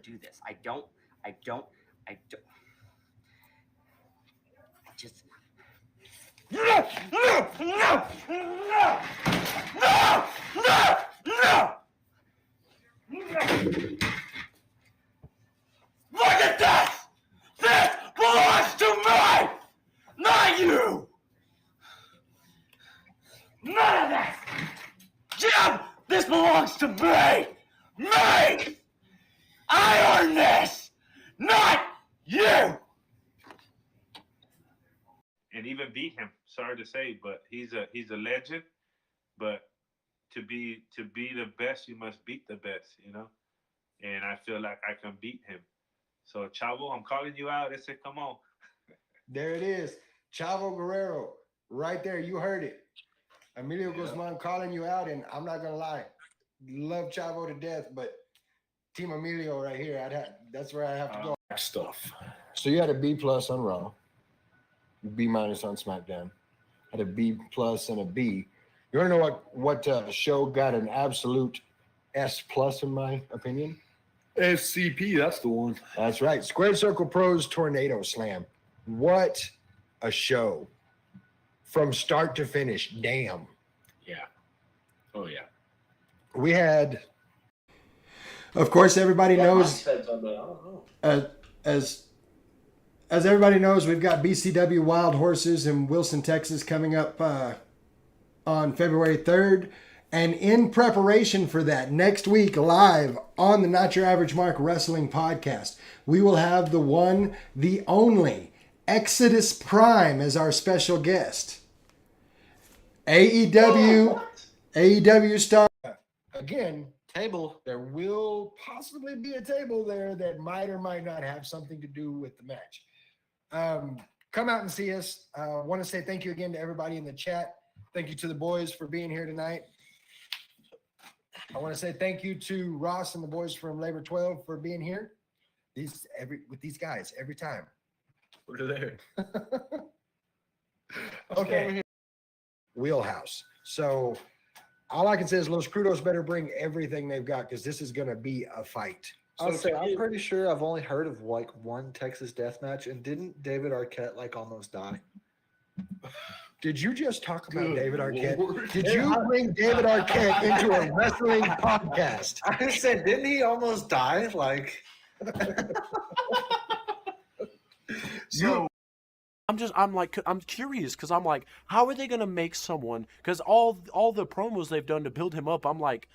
do this. I don't. I don't. I don't. I just. No! No! No! No! No! No! No! Look at this! This belongs to me! Not you! None of this! Jim! This belongs to me! Me! I earned this! Not you! And even beat him. Sorry to say, but he's a legend. But to be the best, you must beat the best, you know. And I feel like I can beat him. So Chavo, I'm calling you out. I said, come on. There it is, Chavo Guerrero, right there. You heard it. Emilio Guzman calling you out, and I'm not gonna lie, love Chavo to death, but Team Emilio right here. That's where I have to go. Stuff. So you had a B plus on Raw, B minus on SmackDown, had a B plus and a B. You want to know what show got an absolute S plus in my opinion? SCP, that's the one. That's right. Squared Circle Pros Tornado Slam. What a show from start to finish. Damn. Yeah. Oh, yeah. We had, of course, everybody knows, as everybody knows, we've got BCW Wild Horses in Wilson, Texas coming up on February 3rd. And in preparation for that, next week, live on the Not Your Average Mark Wrestling podcast, we will have the one, the only, Exodus Prime as our special guest. AEW star. Again, table. There will possibly be a table there that might or might not have something to do with the match. Come out and see us. I want to say thank you again to everybody in the chat. Thank you to the boys for being here tonight. I want to say thank you to Ross and the boys from Labor 12 for being here. With these guys every time. We're there. Okay. Wheelhouse. So all I can say is Los Crudos better bring everything they've got because this is going to be a fight. I'll say I'm pretty sure I've only heard of like one Texas death match, and didn't David Arquette like almost die? Did you just talk about Good David Arquette? Lord. Did you bring David Arquette into a wrestling podcast? I said, didn't he almost die? Like, So I'm curious because I'm like, how are they gonna make someone? Because all the promos they've done to build him up, I'm like,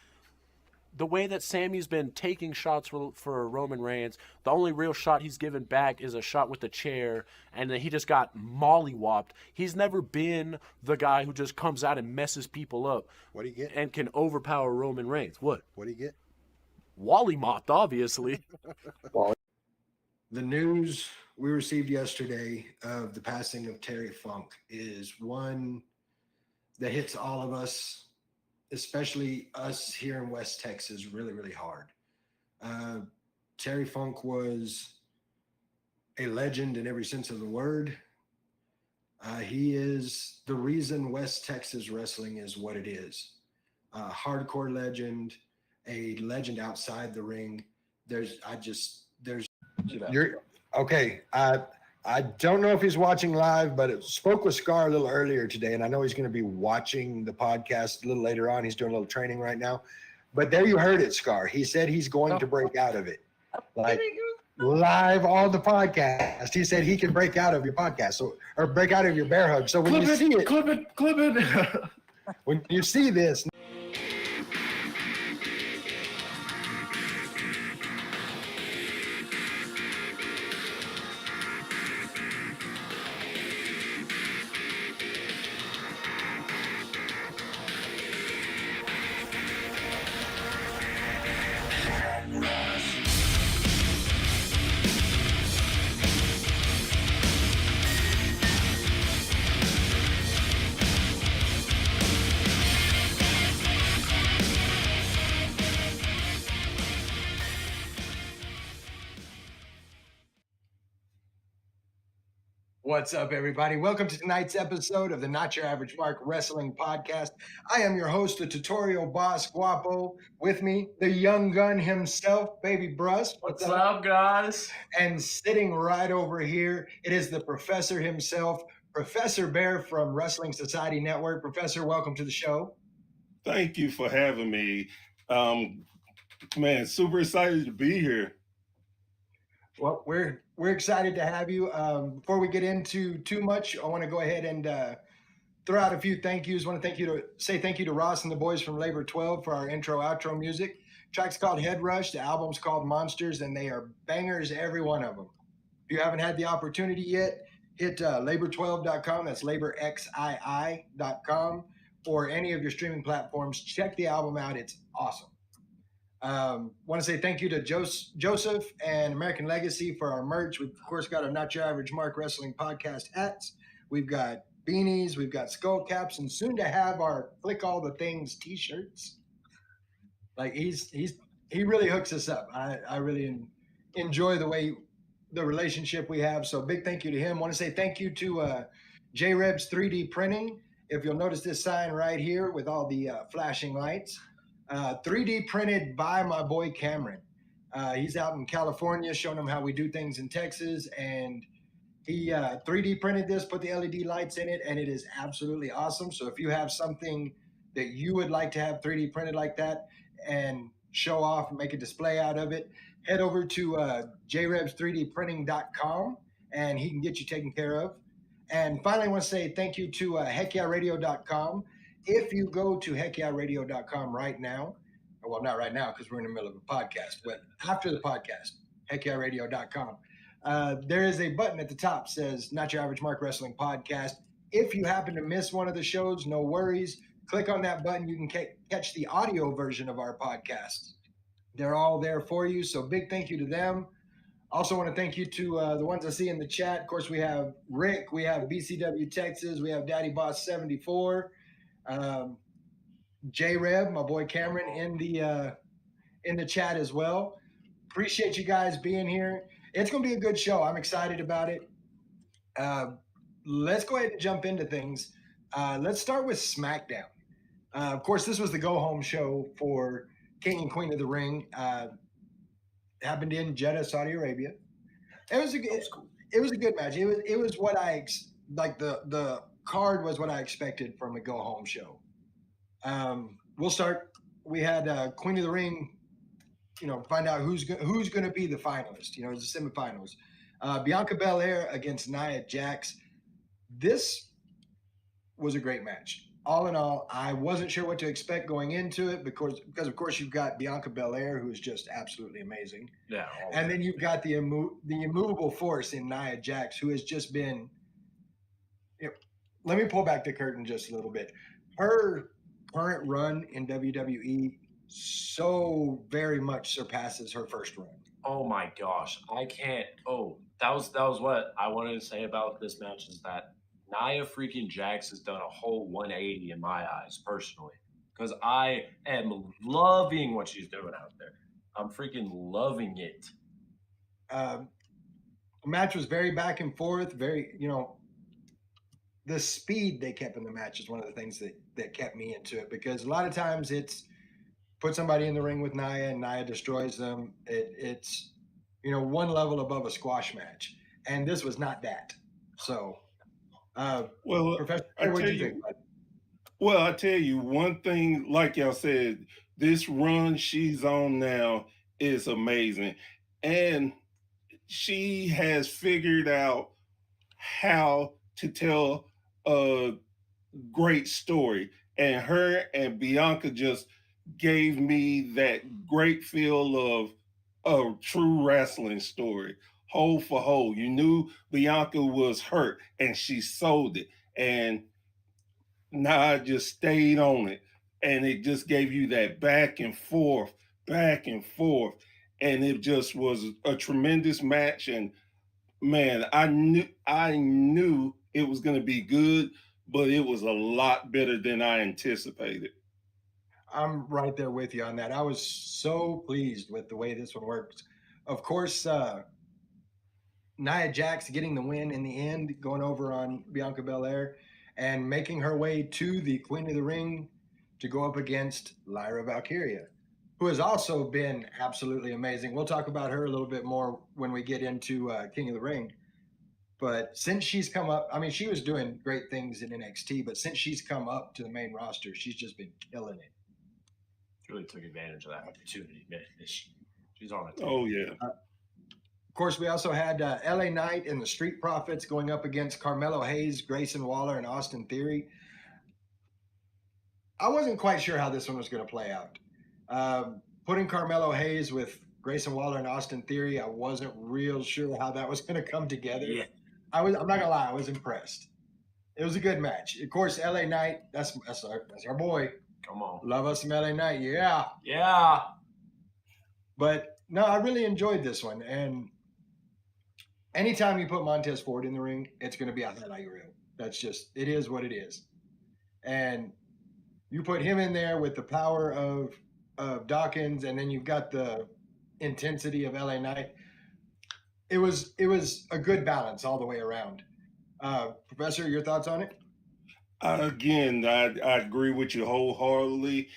the way that Sammy's been taking shots for Roman Reigns, the only real shot he's given back is a shot with the chair, and then he just got mollywopped. He's never been the guy who just comes out and messes people up. what do you get? And can overpower Roman Reigns. What? What do you get? Wally mopped, obviously. The news we received yesterday of the passing of Terry Funk is one that hits all of us, especially us here in West Texas, really, really hard. Terry Funk was a legend in every sense of the word. He is the reason West Texas wrestling is what it is. Hardcore legend, a legend outside the ring. You're okay. I don't know if he's watching live, but it spoke with Scar a little earlier today, and I know he's going to be watching the podcast a little later on. He's doing a little training right now. But there you heard it, Scar. He said he's going to break out of it. Like live on the podcast. He said he can break out of your podcast, or break out of your bear hug. So when you see it, clip it. when you see this, What's up, everybody? Welcome to tonight's episode of the Not Your Average Mark Wrestling Podcast. I am your host, the tutorial boss, Guapo. With me, the young gun himself, Baby Brust. What's up, guys? And sitting right over here, it is the professor himself, Professor Bear from Wrestling Society Network. Professor, welcome to the show. Thank you for having me. Man, super excited to be here. Well, we're excited to have you. Before we get into too much, I want to go ahead and throw out a few thank yous. I want to say thank you to Ross and the boys from Labor 12 for our intro outro music. Track's called Head Rush. The album's called Monsters, and they are bangers, every one of them. If you haven't had the opportunity yet, hit labor12.com. That's laborxii.com, or any of your streaming platforms. Check the album out. It's awesome. Want to say thank you to Joseph and American Legacy for our merch. We've, of course, got our Not Your Average Mark Wrestling Podcast hats. We've got beanies. We've got skull caps, and soon to have our Click All the Things t-shirts. Like he really hooks us up. I really enjoy the relationship we have. So big thank you to him. Want to say thank you to J-Rebs 3D Printing. If you'll notice this sign right here with all the flashing lights. 3D printed by my boy Cameron. He's out in California showing them how we do things in Texas, and he 3D printed this, put the LED lights in it, and it is absolutely awesome. So if you have something that you would like to have 3D printed like that and show off and make a display out of it, head over to jrebs3dprinting.com and he can get you taken care of. And finally, I want to say thank you to heckyeahradio.com. If you go to heckyeahradio.com right now, well, not right now because we're in the middle of a podcast, but after the podcast, heckyeahradio.com, there is a button at the top says Not Your Average Mark Wrestling Podcast. If you happen to miss one of the shows, no worries. Click on that button. You can catch the audio version of our podcast. They're all there for you. So big thank you to them. Also want to thank you to the ones I see in the chat. Of course, we have Rick, we have BCW Texas, we have Daddy Boss 74. J-Reb, my boy Cameron, in the chat as well. Appreciate you guys being here. It's going to be a good show. I'm excited about it. Let's go ahead and jump into things. Let's start with SmackDown. Of course, this was the go-home show for King and Queen of the Ring. Happened in Jeddah, Saudi Arabia. It was a good match. It was what I like. The card was what I expected from a go-home show. We'll start. We had Queen of the Ring, find out who's going to be the finalist, the semifinals. Bianca Belair against Nia Jax. This was a great match. All in all, I wasn't sure what to expect going into it because of course you've got Bianca Belair, who is just absolutely amazing. Yeah. And then you've got the immovable force in Nia Jax, who has just been. Let me pull back the curtain just a little bit. Her current run in WWE so very much surpasses her first run. Oh my gosh, I can't. Oh, that was what I wanted to say about this match is that Nia freaking Jax has done a whole 180 in my eyes personally, because I am loving what she's doing out there. I'm freaking loving it. The match was very back and forth, very, the speed they kept in the match is one of the things that kept me into it, because a lot of times it's put somebody in the ring with Nia and Nia destroys them. It's one level above a squash match, and this was not that. So, Professor, what do you think? Well, I tell you one thing, like y'all said, this run she's on now is amazing, and she has figured out how to tell a great story, and her and Bianca just gave me that great feel of a true wrestling story, hole for hole. You knew Bianca was hurt and she sold it, and Nia just stayed on it, and it just gave you that back and forth, and it just was a tremendous match. And man, I knew it was going to be good, but it was a lot better than I anticipated. I'm right there with you on that. I was so pleased with the way this one worked. Of course, Nia Jax getting the win in the end, going over on Bianca Belair and making her way to the Queen of the Ring to go up against Lyra Valkyria, who has also been absolutely amazing. We'll talk about her a little bit more when we get into King of the Ring. But since she's come up, I mean, she was doing great things in NXT, but since she's come up to the main roster, she's just been killing it. Really took advantage of that opportunity, man. She's on it. Oh yeah. Of course, we also had LA Knight and the Street Profits going up against Carmelo Hayes, Grayson Waller, and Austin Theory. I wasn't quite sure how this one was going to play out. Putting Carmelo Hayes with Grayson Waller and Austin Theory, I wasn't real sure how that was going to come together. Yeah. I'm not gonna lie, I was impressed. It was a good match. Of course, LA Knight, that's our boy. Come on. Love us some LA Knight, yeah. Yeah. But no, I really enjoyed this one. And anytime you put Montez Ford in the ring, it's going to be a highlight reel. That's just, it is what it is. And you put him in there with the power of Dawkins, and then you've got the intensity of LA Knight. It was a good balance all the way around. Professor, your thoughts on it? Again, I agree with you wholeheartedly.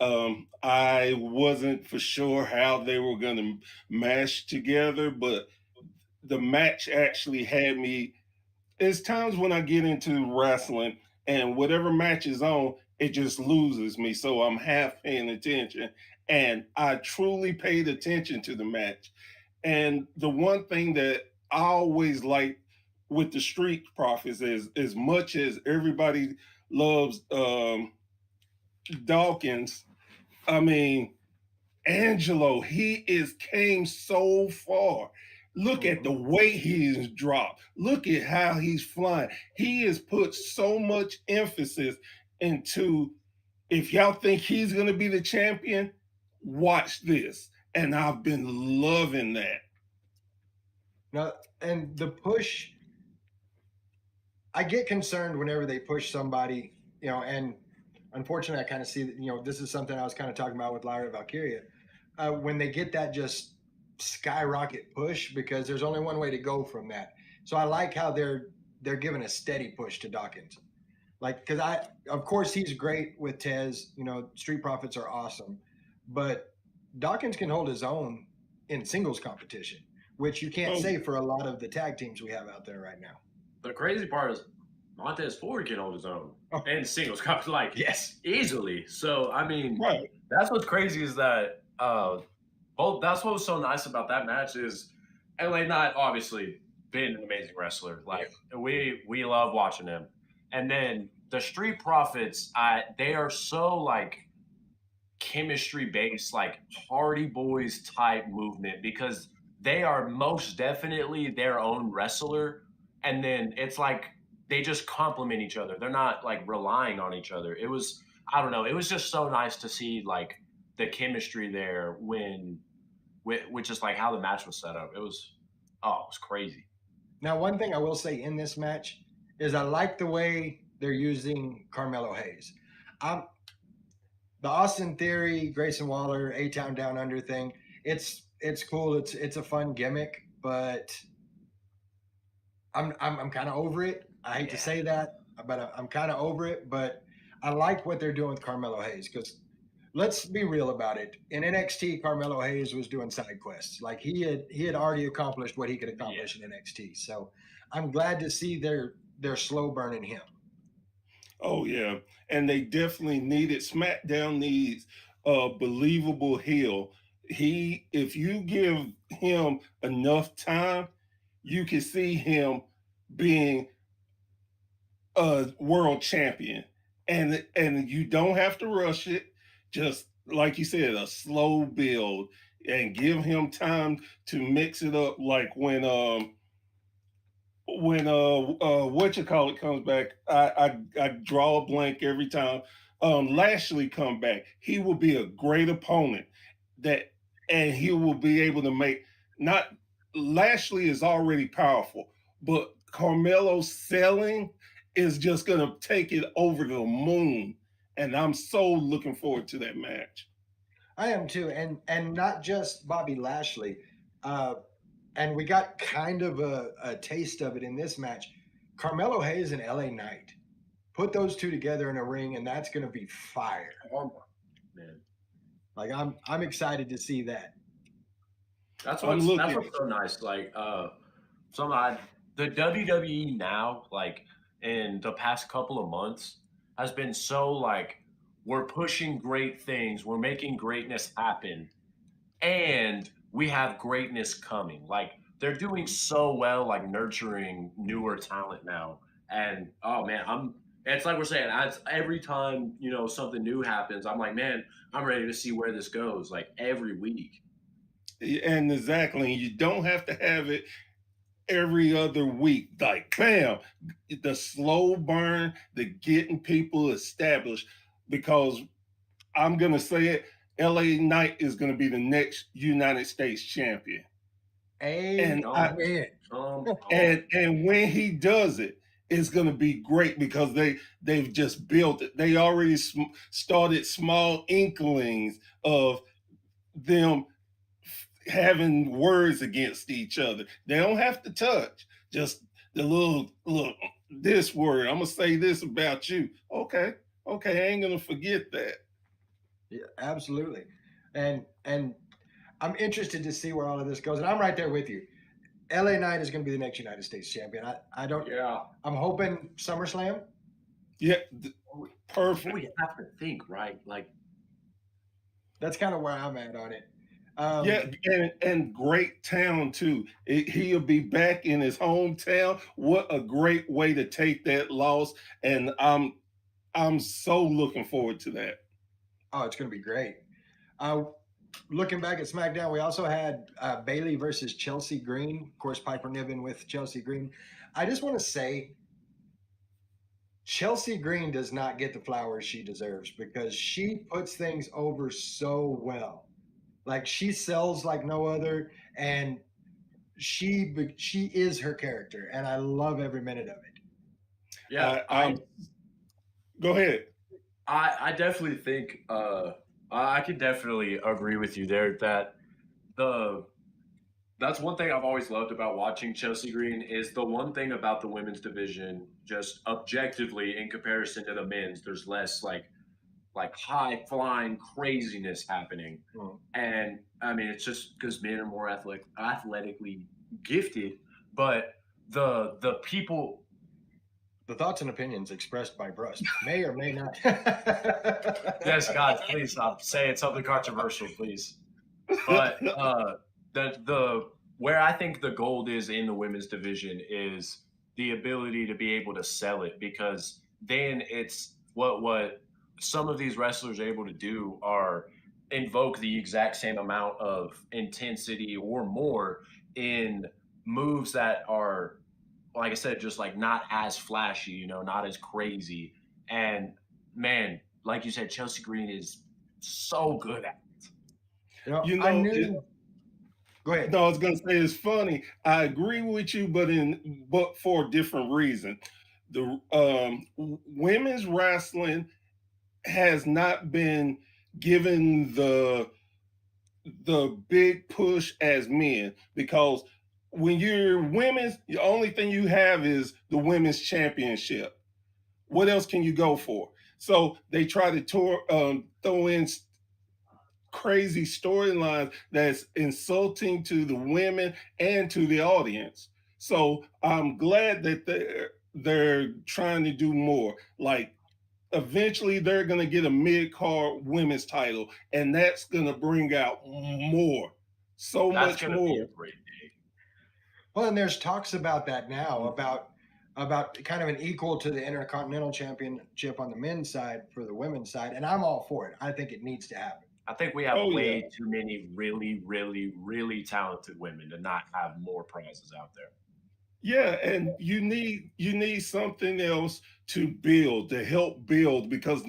I wasn't for sure how they were going to mash together, but the match actually had me. There's times when I get into wrestling and whatever match is on, it just loses me. So I'm half paying attention. And I truly paid attention to the match. And the one thing that I always like with the Street Profits is, as much as everybody loves Dawkins, I mean, Angelo, came so far. Look at the weight he's dropped. Look at how he's flying. He has put so much emphasis into, if y'all think he's going to be the champion, watch this. And I've been loving that. Now, and the push, I get concerned whenever they push somebody, and unfortunately, I kind of see, this is something I was kind of talking about with Lyra Valkyria. When they get that just skyrocket push, because there's only one way to go from that. So I like how they're giving a steady push to Dawkins. Like, because of course, he's great with Tez. Street Profits are awesome. But Dawkins can hold his own in singles competition, which you can't say for a lot of the tag teams we have out there right now. The crazy part is Montez Ford can hold his own and singles competition, yes, easily. So I mean, Right. That's what's crazy is that that's what was so nice about that match is LA Knight obviously been an amazing wrestler. Like we love watching him, and then the Street Profits, they are so like chemistry based, like Hardy Boys type movement, because they are most definitely their own wrestler, and then it's like they just complement each other. They're not like relying on each other. It was, I don't know, it was just so nice to see like the chemistry there with just like how the match was set up. It was crazy. Now, one thing I will say in this match is I like the way they're using Carmelo Hayes. The Austin Theory, Grayson Waller, A-Town Down Under thing, it's cool. It's a fun gimmick, but I'm kind of over it. I hate to say that, but I'm kind of over it. But I like what they're doing with Carmelo Hayes, because let's be real about it. In NXT, Carmelo Hayes was doing side quests. Like he had already accomplished what he could accomplish in NXT. So I'm glad to see they're slow burning him. Oh yeah, and they definitely needed SmackDown needs a believable heel. If you give him enough time, you can see him being a world champion, and you don't have to rush it. Just like you said, a slow build, and give him time to mix it up. Like when what you call it comes back, I draw a blank every time. Lashley come back, he will be a great opponent, and he will be able to make, not Lashley is already powerful, but Carmelo selling is just gonna take it over the moon. And I'm so looking forward to that match. I am too, and not just Bobby Lashley. and we got kind of a taste of it in this match. Carmelo Hayes and LA Knight. Put those two together in a ring, and that's going to be fire. Oh, man. Like I'm excited to see that. That's I'm what's looking. so nice. Like the WWE now, like in the past couple of months, has been so like we're pushing great things, we're making greatness happen, and we have greatness coming. Like they're doing so well, like nurturing newer talent now. And oh man, it's like we're saying, every time something new happens, I'm like, man, I'm ready to see where this goes. Like every week. And exactly, you don't have to have it every other week. Like, bam, the slow burn, the getting people established. Because I'm gonna say it, LA Knight is gonna be the next United States champion. And Amen. and when he does it, it's gonna be great because they've just built it. They already started small inklings of them having words against each other. They don't have to touch. Just the little look. This word, I'm gonna say this about you. Okay, I ain't gonna forget that. Yeah, absolutely. And I'm interested to see where all of this goes. And I'm right there with you. LA Knight is going to be the next United States champion. I don't. Yeah. I'm hoping SummerSlam. Yeah, What perfect. we have to think, right? Like, That's kind of where I'm at on it. Yeah, and great town too. He'll be back in his hometown. What a great way to take that loss, and I'm so looking forward to that. Oh, it's going to be great. Looking back at SmackDown, we also had Bailey versus Chelsea Green. Of course, Piper Niven with Chelsea Green. I just want to say, Chelsea Green does not get the flowers she deserves because she puts things over so well. Like she sells like no other, and she is her character, and I love every minute of it. yeah, Go ahead. I definitely think I can definitely agree with you there that the that's one thing I've always loved about watching Chelsea Green is the one thing about the women's division, just objectively in comparison to the men's, there's less like high flying craziness happening. And I mean, it's just because men are more athletically gifted, but the people. The thoughts and opinions expressed by Brust may or may not. Yes, God, please stop saying something controversial, please. But the where I think the gold is in the women's division is the ability to be able to sell it because then it's what some of these wrestlers are able to do are invoke the exact same amount of intensity or more in moves that are like I said just like not as flashy, not as crazy. And man, like you said, Chelsea Green is so good at it. I knew. Go ahead. No, I was gonna say it's funny. I agree with you, but for a different reason. The women's wrestling has not been given the big push as men because when you're women's, the only thing you have is the women's championship. What else can you go for? So they try to throw in crazy storylines that's insulting to the women and to the audience. So I'm glad that they're trying to do more. Like eventually they're going to get a mid-card women's title, and that's going to bring out more, That's much gonna be more. a great day. Well, and there's talks about that now about kind of an equal to the Intercontinental Championship on the men's side for the women's side, and I'm all for it. I think it needs to happen. I think we have Oh, way yeah. too many really, really, really talented women to not have more prizes out there. Yeah, and you need something else to build, to help build, because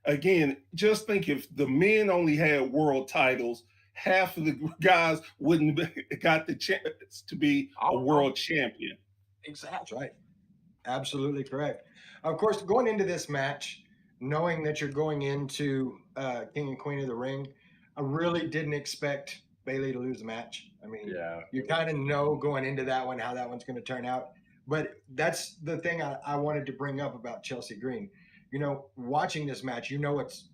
again, just think if the men only had world titles, half of the guys wouldn't got the chance to be a world champion. Exactly. That's right. Absolutely correct. Of course, going into this match, knowing that you're going into King and Queen of the Ring, I really didn't expect Bailey to lose the match. I mean, Yeah. you kind of know going into that one how that one's going to turn out. But that's the thing I wanted to bring up about Chelsea Green. You know, watching this match, you know it's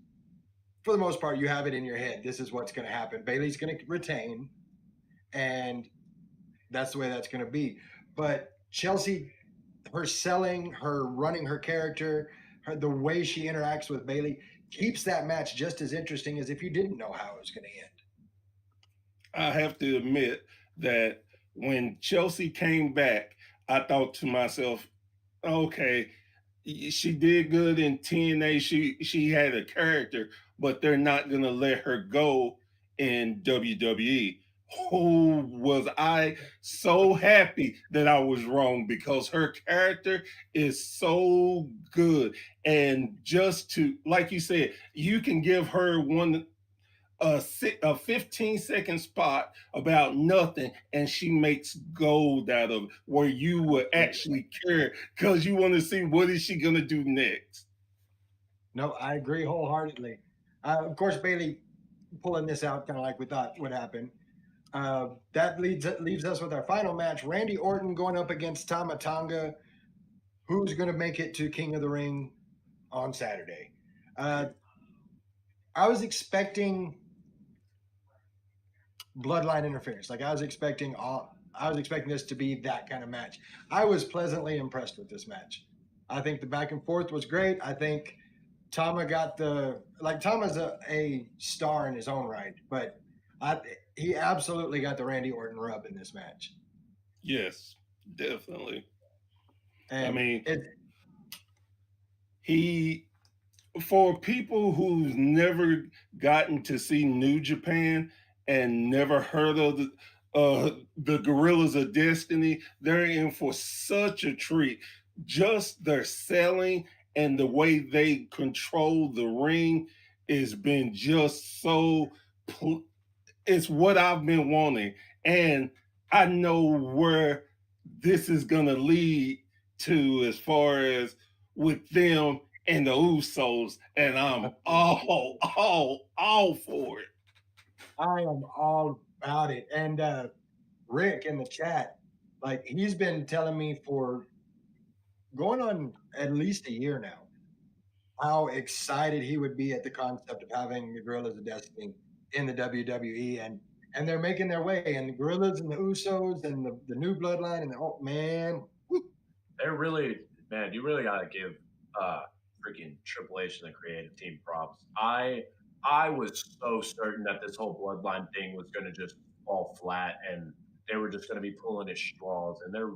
for the most part you have it in your head. This is what's going to happen. Bailey's going to retain, and that's the way that's going to be. But Chelsea, her selling, her running her character, the way she interacts with Bailey keeps that match just as interesting as if you didn't know how it was going to end. I have to admit that when Chelsea came back, I thought to myself, okay, she did good in TNA. She had a character, but they're not gonna let her go in WWE. Oh, was I so happy that I was wrong because her character is so good. And just to, like you said, you can give her a 15-second spot about nothing, and she makes gold out of it, where you would actually care because you want to see what is she gonna do next. No, I agree wholeheartedly. Of course, Bailey pulling this out kind of like we thought would happen. That leaves us with our final match: Randy Orton going up against Tama Tonga. Who's going to make it to King of the Ring on Saturday? I was expecting bloodline interference. Like I was expecting this to be that kind of match. I was pleasantly impressed with this match. I think the back and forth was great. I think Tama got Tama's a star in his own right, but he absolutely got the Randy Orton rub in this match. Yes, definitely. And I mean, for people who's never gotten to see New Japan and never heard of the Gorillas of Destiny, they're in for such a treat. Just their selling and the way they control the ring has been just so. It's what I've been wanting, and I know where this is gonna lead to as far as with them and the Usos, and I'm all for it. I am all about it. And Rick in the chat, like he's been telling me for going on at least a year now how excited he would be at the concept of having the Gorillas of Destiny in the WWE, and they're making their way, and the Gorillas and the Usos and the new bloodline, and oh man, They're really, man, you really got to give freaking Triple H and the creative team props. I was so certain that this whole bloodline thing was going to just fall flat, and they were just going to be pulling at straws, and they're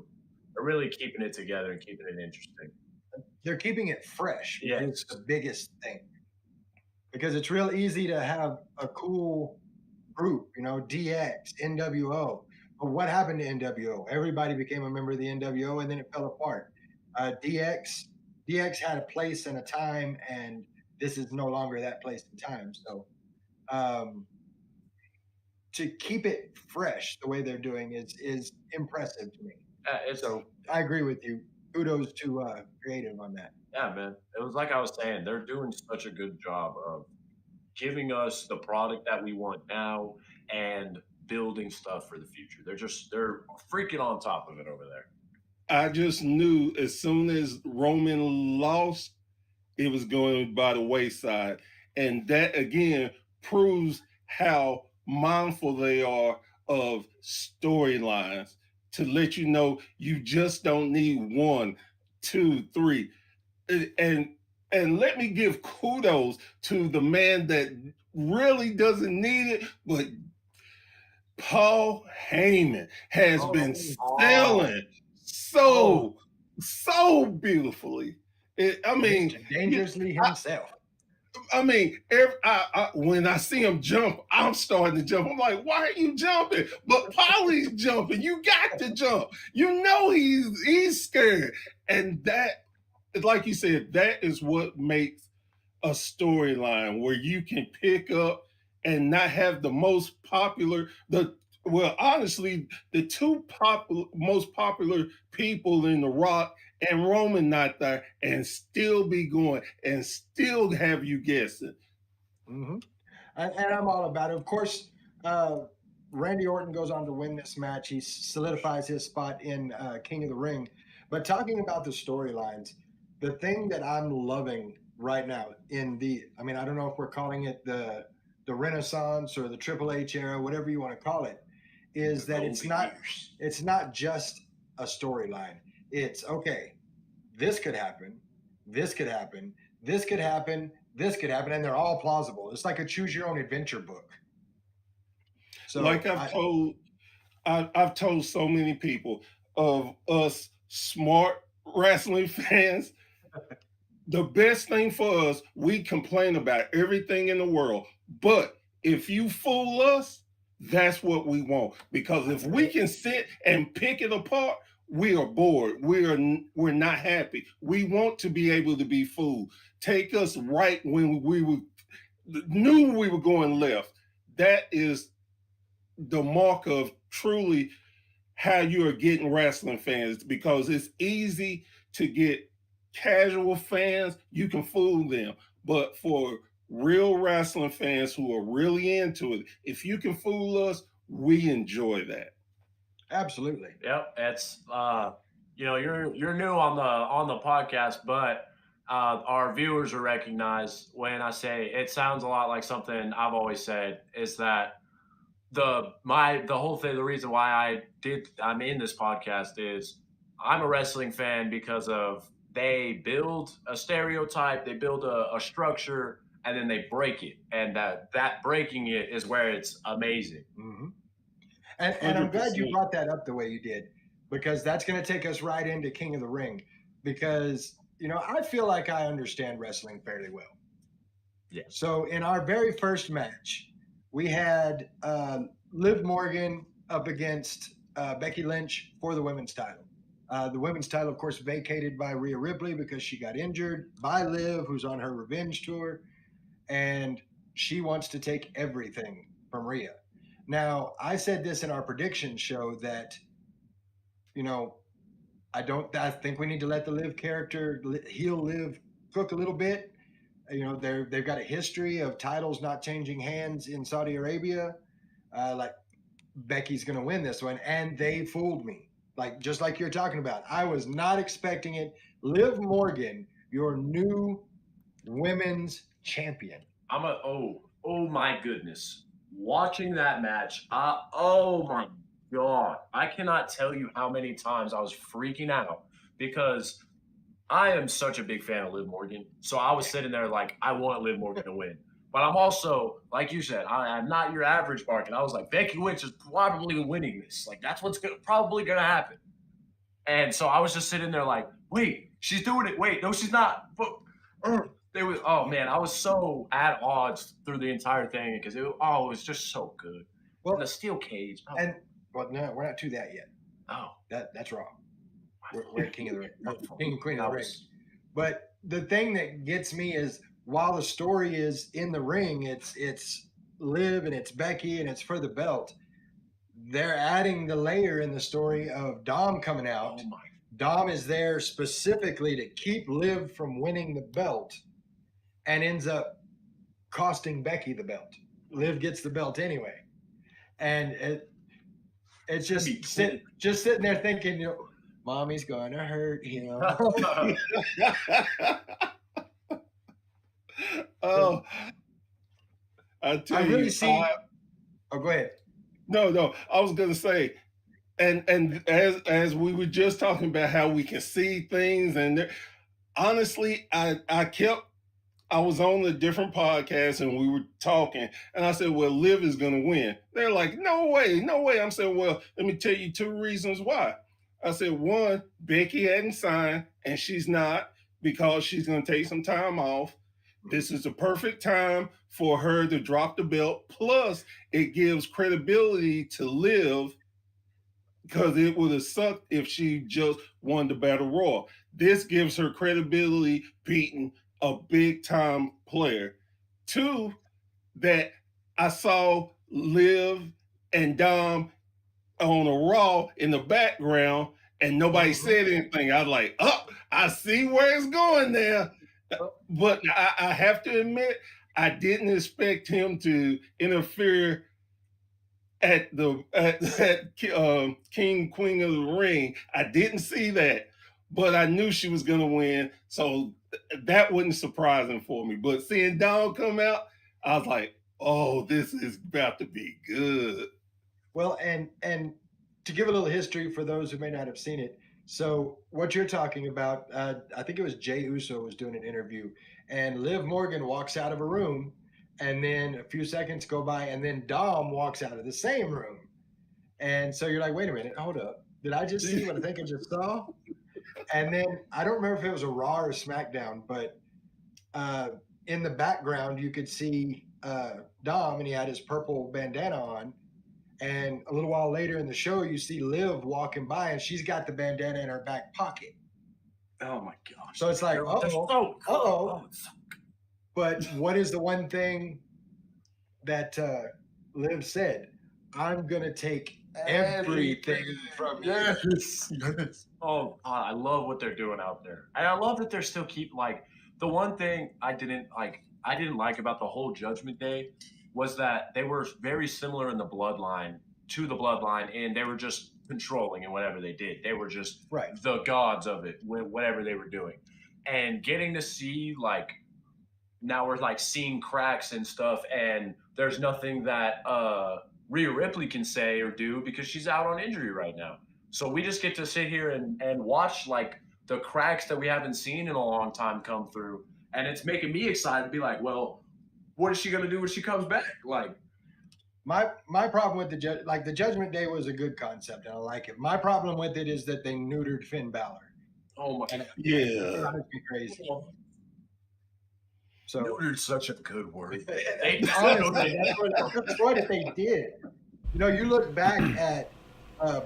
really keeping it together and keeping it interesting. they're keeping it fresh. Yes. Is the biggest thing, because it's real easy to have a cool group, you know, DX, NWO. But what happened to NWO? Everybody became a member of the NWO, and then it fell apart. DX had a place and a time, and this is no longer that place and time. So to keep it fresh the way they're doing is impressive to me. So I agree with you. Kudos to creative on that. Yeah, man. It was like I was saying, they're doing such a good job of giving us the product that we want now and building stuff for the future. They're freaking on top of it over there. I just knew as soon as Roman lost, it was going by the wayside. And that again proves how mindful they are of storylines to let you know you just don't need 1, 2, 3. And let me give kudos to the man that really doesn't need it, but Paul Heyman has been selling so beautifully. I mean, dangerously himself. I mean, when I see him jump, I'm starting to jump. I'm like, why are you jumping? But Paulie's jumping. You got to jump. You know he's scared. And that, like you said, that is what makes a storyline where you can pick up and not have the most popular, honestly, the two most popular people in The Rock and Roman not there, and still be going and still have you guessing. Mm-hmm. And I'm all about it. Of course, Randy Orton goes on to win this match. He solidifies his spot in King of the Ring. But talking about the storylines, the thing that I'm loving right now I don't know if we're calling it the Renaissance or the Triple H era, whatever you want to call it, is that it's not just a storyline. It's okay, this could happen, this could happen, this could happen, this could happen, and they're all plausible. It's like a choose your own adventure book. So like I've told so many people of us smart wrestling fans, the best thing for us, we complain about everything in the world. But if you fool us, that's what we want. Because if we can sit and pick it apart, we are bored. We're not happy. We want to be able to be fooled. Take us right when we knew we were going left. That is the mark of truly how you are getting wrestling fans, because it's easy to get casual fans. You can fool them. But for real wrestling fans who are really into it, if you can fool us, we enjoy that. Absolutely. Yep, it's you're new on the podcast, but our viewers will recognize when I say it sounds a lot like something I've always said, is that the whole thing, the reason why I'm in this podcast is I'm a wrestling fan because of they build a stereotype, they build a structure, and then they break it, and that breaking it is where it's amazing. Mm-hmm. And I'm glad you brought that up the way you did, because that's going to take us right into King of the Ring, because, I feel like I understand wrestling fairly well. Yeah. So in our very first match, we had Liv Morgan up against Becky Lynch for the women's title. The women's title, of course, vacated by Rhea Ripley because she got injured by Liv, who's on her revenge tour, and she wants to take everything from Rhea. Now, I said this in our prediction show that, I think we need to let the Liv character heel Liv cook a little bit. They've got a history of titles not changing hands in Saudi Arabia. Like Becky's going to win this one, and they fooled me. Just like you're talking about, I was not expecting it. Liv Morgan, your new women's champion. Oh my goodness. Watching that match, oh my God. I cannot tell you how many times I was freaking out, because I am such a big fan of Liv Morgan. So I was sitting there like, I want Liv Morgan to win. But I'm also, like you said, I'm not your average market. I was like, Becky Lynch is probably winning this. Like, that's what's probably going to happen. And so I was just sitting there like, wait, she's doing it. Wait, no, she's not. But, oh man, I was so at odds through the entire thing, because it was just so good. Well, and the steel cage. No, we're not to that yet. Oh, that's wrong. We're at King of the Ring, King and Queen of the Ring. But the thing that gets me is, while the story is in the ring, it's Liv and it's Becky and it's for the belt. They're adding the layer in the story of Dom coming out. Oh my. Dom is there specifically to keep Liv from winning the belt, and ends up costing Becky the belt. Liv gets the belt anyway, and it's just sitting there thinking, Mommy's gonna hurt him. Oh, I tell you, really see. Go ahead. No, I was gonna say, and as we were just talking about how we can see things, and honestly, I was on a different podcast and we were talking, and I said, well, Liv is gonna win. They're like, no way. I'm saying, well, let me tell you 2 reasons why. I said, one, Becky hadn't signed, and she's not, because she's gonna take some time off. This is the perfect time for her to drop the belt. Plus, it gives credibility to Liv, because it would have sucked if she just won the Battle Royal. This gives her credibility beating a big-time player. 2, that I saw Liv and Dom on a Raw in the background, and nobody said anything. I was like, I see where it's going there. But I have to admit, I didn't expect him to interfere at King Queen of the Ring. I didn't see that, but I knew she was gonna win, so that wasn't surprising for me. But seeing Dawn come out, I was like, "Oh, this is about to be good." Well, and to give a little history for those who may not have seen it. So what you're talking about, I think it was Jay Uso was doing an interview, and Liv Morgan walks out of a room, and then a few seconds go by, and then Dom walks out of the same room, and so you're like, wait a minute, hold up, did I just see what I think I just saw? And then I don't remember if it was a Raw or SmackDown, but in the background you could see Dom, and he had his purple bandana on. And a little while later in the show, you see Liv walking by, and she's got the bandana in her back pocket. Oh my gosh. So it's like, They're uh-oh, so cool. uh-oh. Oh, it's so But what is the one thing that Liv said? I'm gonna take everything from you. Yes. Oh, God, I love what they're doing out there, and I love that they're still the one thing I didn't like about the whole Judgment Day was that they were very similar in the bloodline to the bloodline, and they were just controlling in whatever they did. They were just Right. the gods of it, whatever they were doing, and getting to see now we're seeing cracks and stuff, and there's nothing that Rhea Ripley can say or do because she's out on injury right now. So we just get to sit here and watch the cracks that we haven't seen in a long time come through, and it's making me excited to be like, well, what is she gonna do when she comes back? My problem with the Judgment Day was a good concept, and I like it. My problem with it is that they neutered Finn Balor. Oh my, And Yeah, it drives me crazy. So neutered such a good word. honestly, that's what they did. You know, you look back at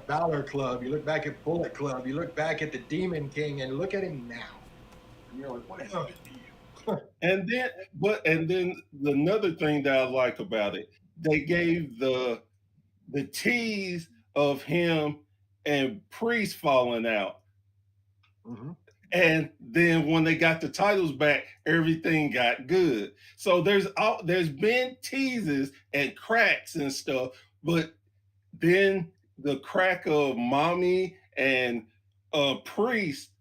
Balor Club, you look back at Bullet Club, you look back at the Demon King, and look at him now. And you're like, what happened to you? and then another thing that I like about it, they gave the tease of him and Priest falling out. Mhm. And then when they got the titles back, everything got good. So there's been teases and cracks and stuff, but then the crack of Mommy and Priest,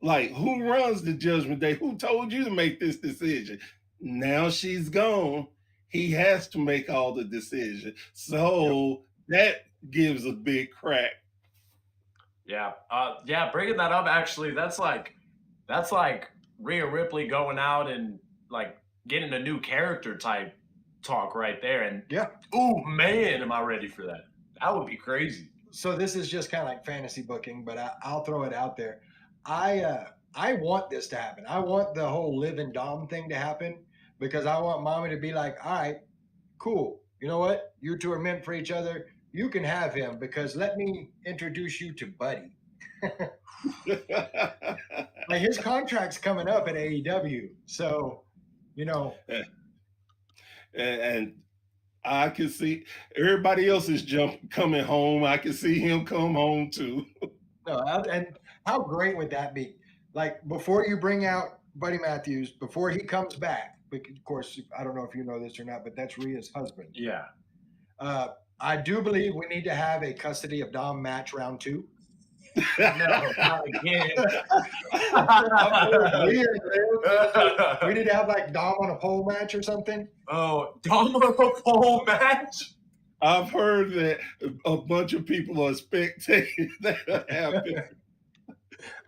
like, who runs the Judgment Day? Who told you to make this decision? Now she's gone. He has to make all the decisions. So that gives a big crack. Yeah, bringing that up, actually, that's like Rhea Ripley going out and getting a new character type talk right there. And Yeah. oh man, am I ready for that? That would be crazy. So this is just kind of like fantasy booking, but I'll throw it out there. I want this to happen. I want the whole Liv and Dom thing to happen because I want Mommy to be like, all right, cool. You know what? You two are meant for each other. You can have him because let me introduce you to Buddy. Like his contract's coming up at AEW, so you know. And I can see everybody else is coming home. I can see him come home too. No, and how great would that be? Like before you bring out Buddy Matthews, before he comes back, of course, I don't know if you know this or not, but that's Rhea's husband. Yeah. I do believe we need to have a custody of Dom match round 2. No, not again. We need to have like Dom on a pole match or something. Oh, Dom on a pole match? I've heard that a bunch of people are spectating that happen.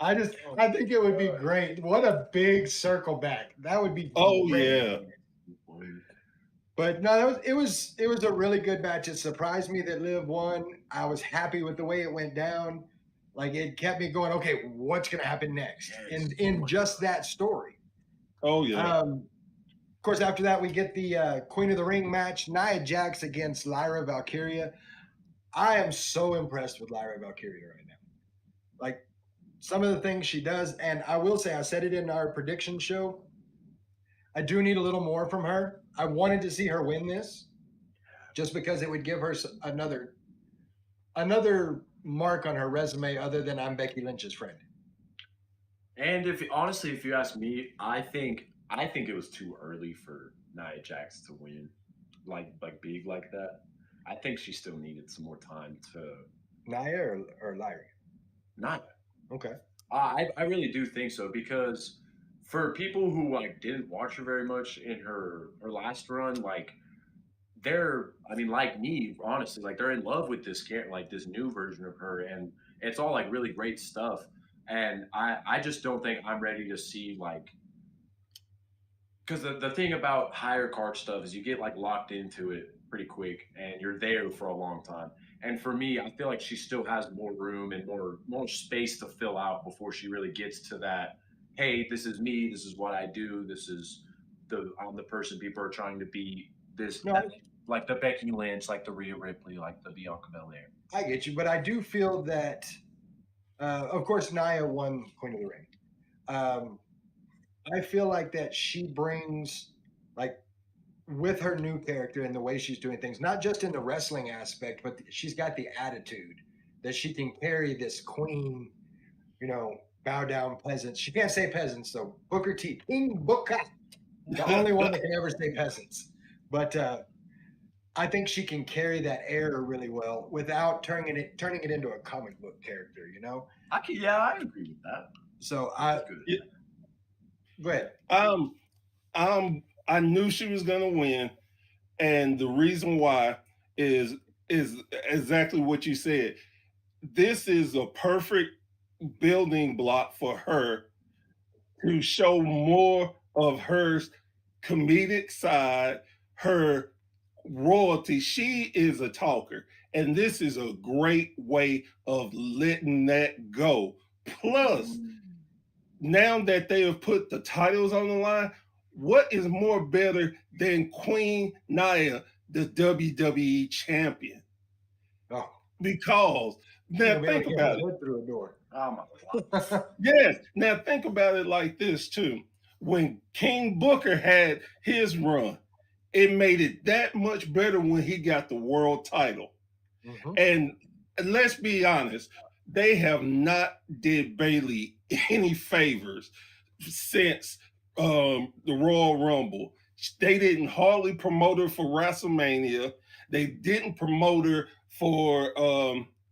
I think it would be great. What a big circle back. That would be Oh, great. yeah. But no, it was a really good match. It surprised me that Liv won. I was happy with the way it went down. Like it kept me going, okay, what's gonna happen next? Yes. In just that story. Oh, yeah. Of course, after that, we get the Queen of the Ring match, Nia Jax against Lyra Valkyria. I am so impressed with Lyra Valkyria right now. Like some of the things she does, and I will say, I said it in our prediction show, I do need a little more from her. I wanted to see her win this just because it would give her another mark on her resume other than I'm Becky Lynch's friend. And if you ask me, I think it was too early for Nia Jax to win, like big like that. I think she still needed some more time to Nia or Lyra? not. Okay. I really do think so because for people who like didn't watch her very much in her last run, like they're I mean like me honestly like they're in love with this character like this new version of her and it's all like really great stuff and I just don't think I'm ready to see like because the thing about higher card stuff is you get like locked into it pretty quick and you're there for a long time and for me I feel like she still has more room and more space to fill out before she really gets to that hey this is me this is what I do this is I'm the person people are trying to be this No, that, like the Becky Lynch like the Rhea Ripley like the Bianca Belair. I get you, but I do feel that, of course, Nia won Queen of the Ring. Um, I feel like that she brings, like, with her new character and the way she's doing things, not just in the wrestling aspect, but she's got the attitude that she can carry this queen, bow down peasants. She can't say peasants, though. Booker T, King Booker, the only one that can ever say peasants. But I think she can carry that air really well without turning it into a comic book character. I agree with that. So That's good. Yeah. go ahead. I knew she was gonna win, and the reason why is exactly what you said. This is a perfect building block for her to show more of her comedic side, her royalty. She is a talker, and this is a great way of letting that go. Plus, now that they have put the titles on the line, what is more better than Queen Nia, the WWE champion? Oh, Because now think about it. Through a door. Oh my God. Yes. Now think about it like this too. When King Booker had his run, it made it that much better when he got the world title. Mhm. And let's be honest, they have not did Bailey any favors since the Royal Rumble. They didn't hardly promote her for WrestleMania. They didn't promote her for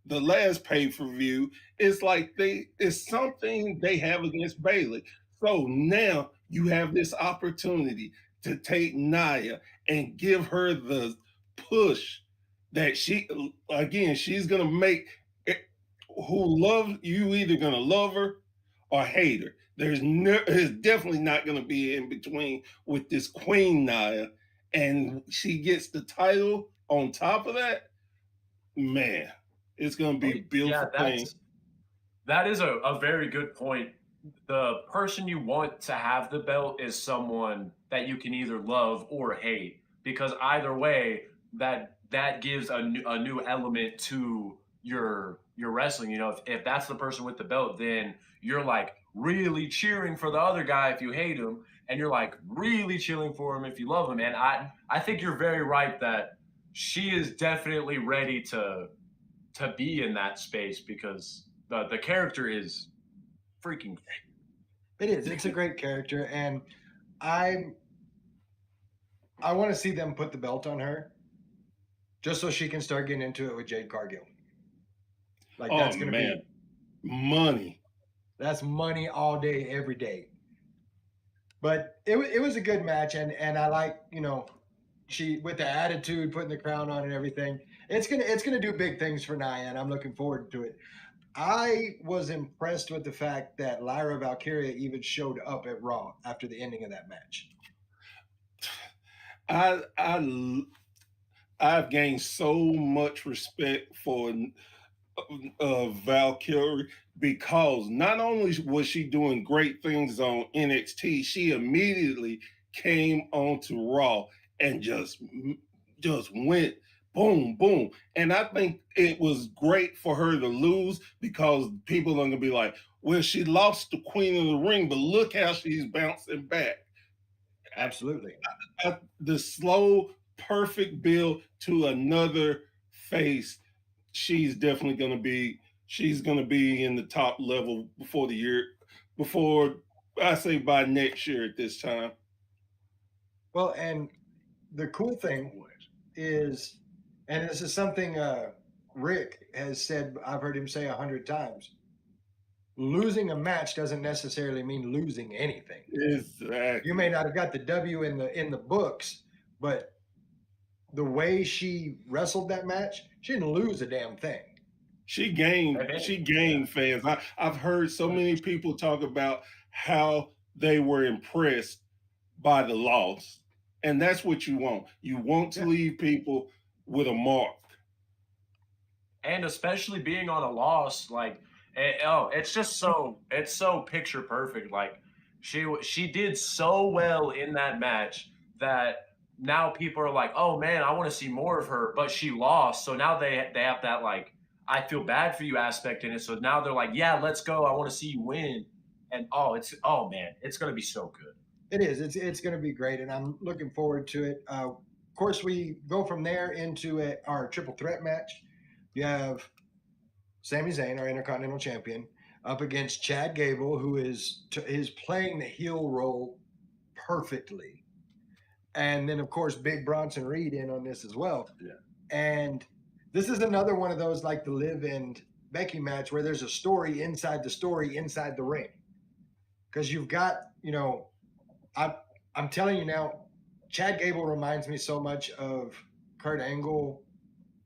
the last pay-per-view. It's like it's something they have against Bailey. So now you have this opportunity to take Nia and give her the push that she's gonna make who love you either gonna love her or hate her. There's definitely not gonna be in between with this Queen Nia, and she gets the title on top of that. Man, it's gonna be a beautiful thing. That is a very good point. The person you want to have the belt is someone that you can either love or hate, because either way, that gives a new element to your wrestling. If that's the person with the belt, then you're like really cheering for the other guy if you hate him, and you're like really cheering for him if you love him. And I think you're very right that she is definitely ready to be in that space because the character is freaking It is. It's a great character, and I want to see them put the belt on her, just so she can start getting into it with Jade Cargill. Like that's gonna be money. That's money all day, every day. But it was a good match, and I like she with the attitude, putting the crown on and everything. It's gonna do big things for Nia, and I'm looking forward to it. I was impressed with the fact that Lyra Valkyria even showed up at Raw after the ending of that match. I've gained so much respect for Valkyrie because not only was she doing great things on NXT, she immediately came onto Raw and just went boom, boom. And I think it was great for her to lose because people are going to be like, well, she lost the Queen of the Ring, but look how she's bouncing back. Absolutely. The slow, perfect build to another face. She's definitely going to be. She's going to be in the top level before I say by next year at this time. Well, and the cool thing is And this is something Rick has said, I've heard him say 100 times. Losing a match doesn't necessarily mean losing anything. Exactly. You may not have got the W in the books, but the way she wrestled that match, she didn't lose a damn thing. She gained fans. I've heard so many people talk about how they were impressed by the loss. And that's what you want. You want to leave people with a mark. And especially being on a loss, like it's just it's so picture perfect. Like she did so well in that match that now people are like, oh man, I want to see more of her, but she lost, so now they have that like I feel bad for you aspect in it. So now they're like, yeah, let's go. I want to see you win, and oh man, it's gonna be so good. It is. It's going to be great, and I'm looking forward to it. Of course, we go from there into our triple threat match. You have Sami Zayn, our Intercontinental Champion, up against Chad Gable, who is playing the heel role perfectly. And then, of course, Big Bronson Reed in on this as well. Yeah. And this is another one of those like the Liv and Becky match where there's a story inside the ring. Because you've got, I'm telling you now, Chad Gable reminds me so much of Kurt Angle,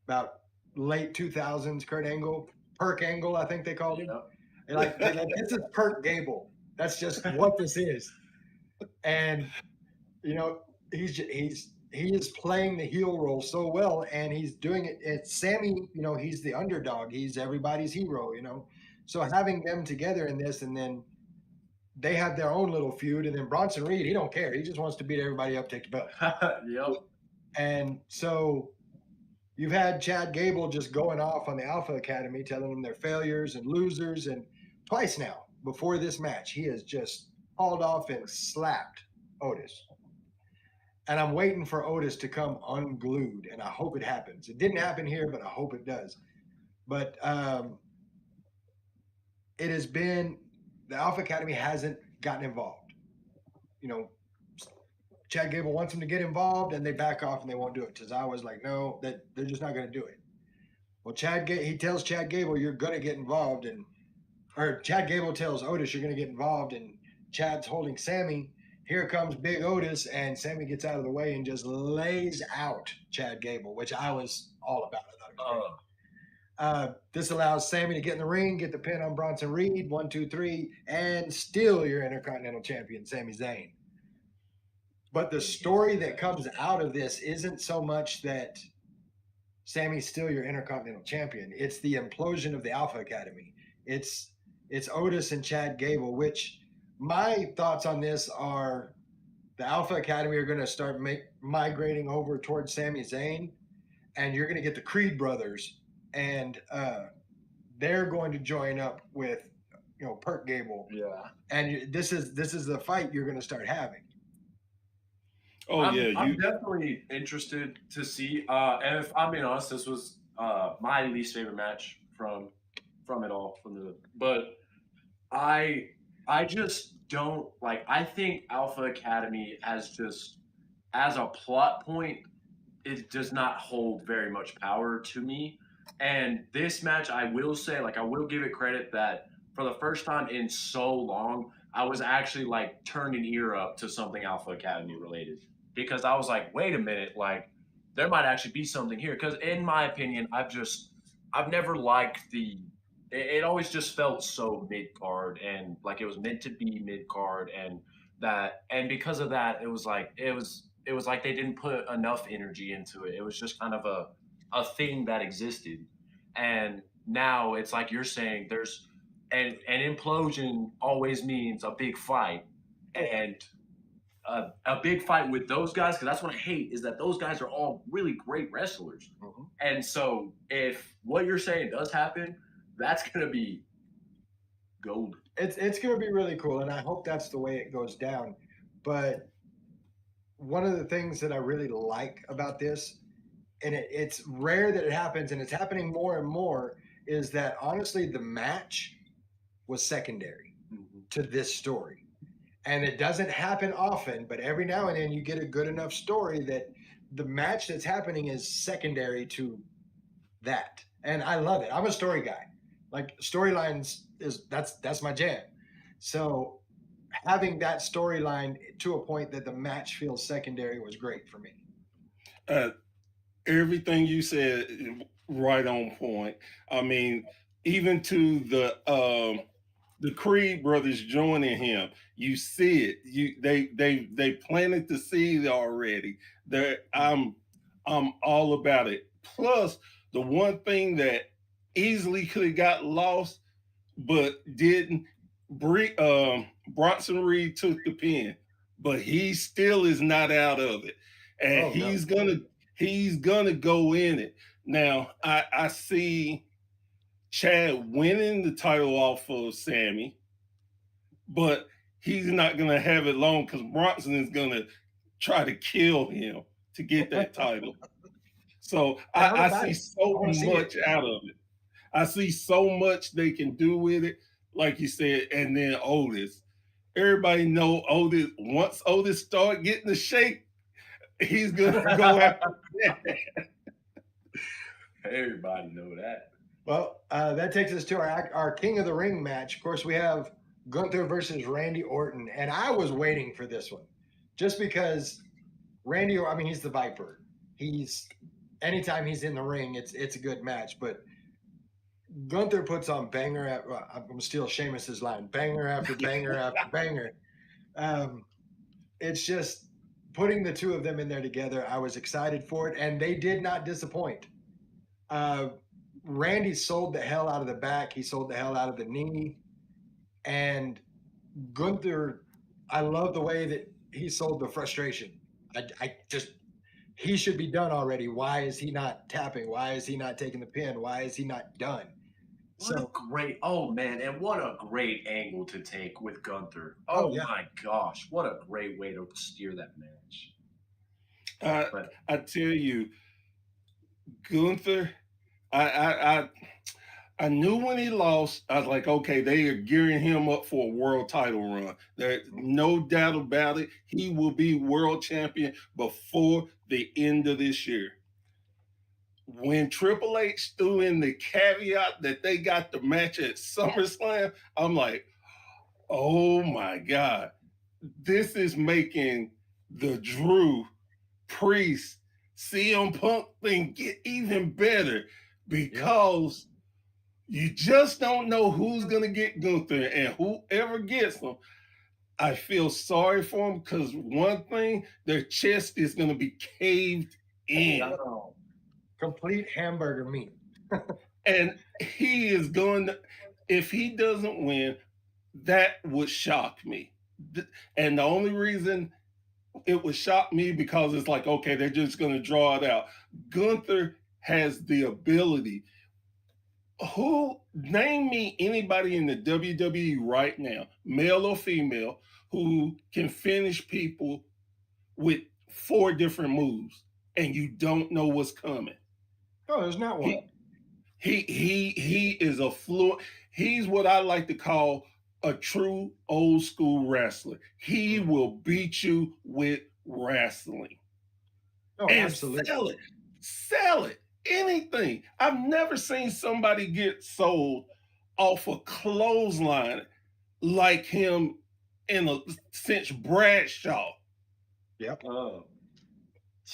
about late 2000s Kurt Angle, Perk Angle, I think they called him. Like this is Perk Gable. That's just what this is. And he is playing the heel role so well, and he's doing it. It's Sammy, he's the underdog. He's everybody's hero, So having them together in this, and then they have their own little feud, and then Bronson Reed, he don't care. He just wants to beat everybody up, take the belt. Yep. And so you've had Chad Gable just going off on the Alpha Academy, telling them they're failures and losers. And twice now, before this match, he has just hauled off and slapped Otis. And I'm waiting for Otis to come unglued, and I hope it happens. It didn't happen here, but I hope it does. But it has been, the Alpha Academy hasn't gotten involved. Chad Gable wants them to get involved, and they back off and they won't do it. Tozawa's like, no, that they're just not going to do it. Well, he tells Chad Gable, you're going to get involved, or Chad Gable tells Otis, you're going to get involved, and Chad's holding Sammy. Here comes Big Otis, and Sammy gets out of the way and just lays out Chad Gable, which I was all about. I thought it was great. This allows Sammy to get in the ring, get the pin on Bronson Reed, 1, 2, 3, and still your Intercontinental Champion, Sami Zayn. But the story that comes out of this isn't so much that Sammy's still your Intercontinental Champion. It's the implosion of the Alpha Academy. It's Otis and Chad Gable, which my thoughts on this are the Alpha Academy are going to start migrating over towards Sami Zayn, and you're going to get the Creed brothers, and they're going to join up with Perk Gable. Yeah. And this is the fight you're going to start having. I'm definitely interested to see. And if I'm being honest, this was my least favorite match from it all. But I just don't like. I think Alpha Academy as a plot point, it does not hold very much power to me. And this match, I will say, I will give it credit that for the first time in so long, I was actually turned an ear up to something Alpha Academy related. Because I was like, wait a minute, there might actually be something here. Because in my opinion, I've never liked it always just felt so mid-card, and it was meant to be mid-card, and because of that, it was like they didn't put enough energy into it. It was just kind of a thing that existed. And now it's like you're saying, there's an implosion always means a big fight. And a big fight with those guys, because that's what I hate, is that those guys are all really great wrestlers. Mm-hmm. And so if what you're saying does happen, that's going to be gold. It's going to be really cool, and I hope that's the way it goes down. But one of the things that I really like about this, and it's rare that it happens, and it's happening more and more, is that honestly the match was secondary to this story. And it doesn't happen often, but every now and then you get a good enough story that the match that's happening is secondary to that, and I love it. I'm a story guy. Like storylines that's my jam. So having that storyline to a point that the match feels secondary was great for me. Uh, Everything you said right on point. I mean, even to the Creed brothers joining him, you see it. They planted the seed already. I'm all about it. Plus, the one thing that easily could have got lost but didn't. Bronson Reed took the pin, but he still is not out of it, and Oh no. he's gonna go in it. Now I see Chad winning the title off of Sammy, but he's not gonna have it long because Bronson is gonna try to kill him to get that title. So I see so much out of it. I see so much they can do with it, like you said, and then Otis. Everybody know Otis. Once Otis start getting the shake, he's gonna go after that. Everybody know that. Well, that takes us to our King of the Ring match. Of course, we have Gunther versus Randy Orton, and I was waiting for this one, just because Randy. I mean, he's the Viper. Anytime he's in the ring, it's a good match. But Gunther puts on banger. I'm gonna steal Sheamus's line: banger after banger after banger. It's just putting the two of them in there together. I was excited for it, and they did not disappoint. Randy sold the hell out of the back. He sold the hell out of the knee. And Gunther, I love the way that he sold the frustration. He should be done already. Why is he not tapping? Why is he not taking the pin? Why is he not done? What a great, oh man, and what a great angle to take with Gunther. Oh, Oh yeah. my gosh, what a great way to steer that match. But I tell you, Gunther, I knew when he lost, I was like, okay, they are gearing him up for a world title run. There's no doubt about it. He will be world champion before the end of this year. When Triple H threw in the caveat that they got the match at SummerSlam, I'm like, oh my God, this is making the Drew Priest CM Punk thing get even better because you just don't know who's going to get Gunther, and whoever gets them, I feel sorry for them because one thing, their chest is going to be caved in. No. Complete hamburger meat. And he is going to, if he doesn't win, that would shock me. And the only reason it would shock me because it's like, okay, they're just going to draw it out. Gunther has the ability. Name me anybody in the WWE right now, male or female, who can finish people with 4 different moves and you don't know what's coming. No, there's not one. He is a fluent. He's what I like to call a true old school wrestler. He will beat you with wrestling. Oh, And absolutely. sell it, anything. I've never seen somebody get sold off a clothesline like him since Bradshaw. Yep. oh,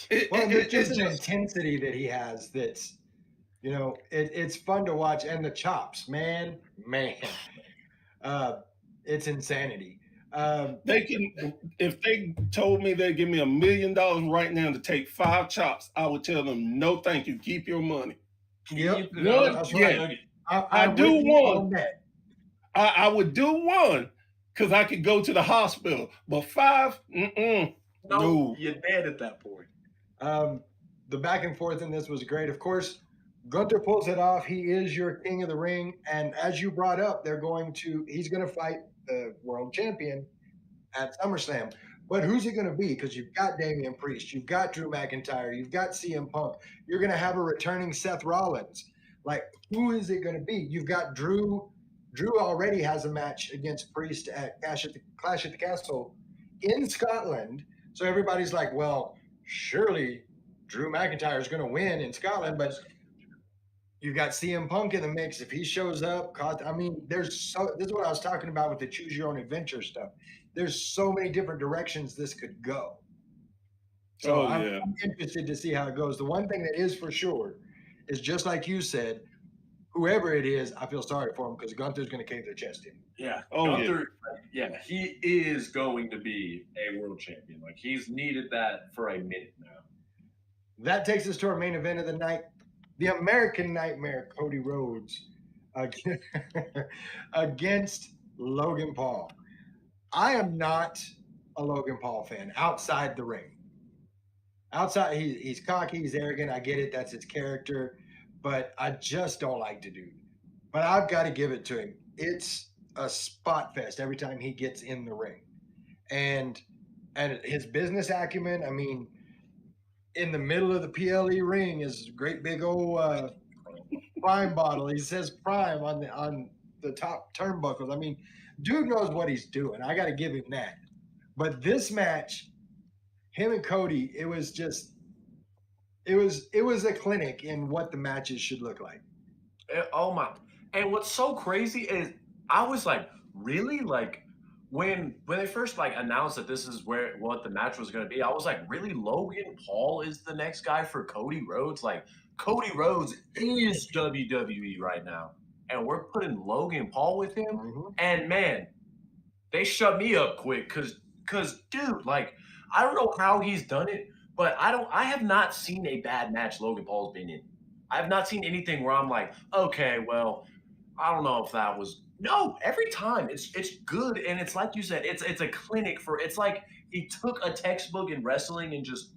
There's just It's an intensity that he has that's, it's fun to watch. And the chops, man, it's insanity. they can, if they told me they'd give me $1 million right now to take 5 chops, I would tell them, no, thank you, keep your money. Yep. One, That's yeah. right. I I'm do with you one. on that. I would do 1 because I could go to the hospital, but 5, no. you're dead at that point. The back and forth in this was great. Of course, Gunther pulls it off. He is your King of the Ring. And as you brought up, he's going to fight the world champion at SummerSlam. But who's it going to be? Because you've got Damian Priest, you've got Drew McIntyre, you've got CM Punk. You're going to have a returning Seth Rollins. Like, who is it going to be? You've got Drew. Drew already has a match against Priest at Clash at the Castle in Scotland. So everybody's like, well, surely Drew McIntyre is going to win in Scotland, but you've got CM Punk in the mix. If he shows up, I mean, this is what I was talking about with the choose your own adventure stuff. There's so many different directions this could go. So I'm interested to see how it goes. The one thing that is for sure is just like you said, whoever it is, I feel sorry for him because Gunther's going to cave their chest in. Yeah. Oh, Gunther, he is going to be a world champion. Like, he's needed that for a minute now. That takes us to our main event of the night. The American Nightmare, Cody Rhodes, against Logan Paul. I am not a Logan Paul fan outside the ring. Outside, he's cocky, he's arrogant. I get it. That's his character. But I just don't like the dude. But I've got to give it to him. It's a spot fest every time he gets in the ring. And his business acumen, I mean, in the middle of the PLE ring is a great big old Prime bottle. He says Prime on the top turnbuckles. I mean, dude knows what he's doing. I got to give him that. But this match, him and Cody, it was a clinic in what the matches should look like. Oh my! And what's so crazy is I was like, really? Like, when they first like announced that this is what the match was going to be, I was like, really? Logan Paul is the next guy for Cody Rhodes? Like, Cody Rhodes is WWE right now, and we're putting Logan Paul with him. Mm-hmm. And man, they shut me up quick because dude, like, I don't know how he's done it, but I have not seen a bad match Logan Paul's been in. I have not seen anything where I'm like, okay, well, I don't know if that was. No, every time it's good, and it's like you said, it's a clinic for. It's like he took a textbook in wrestling and just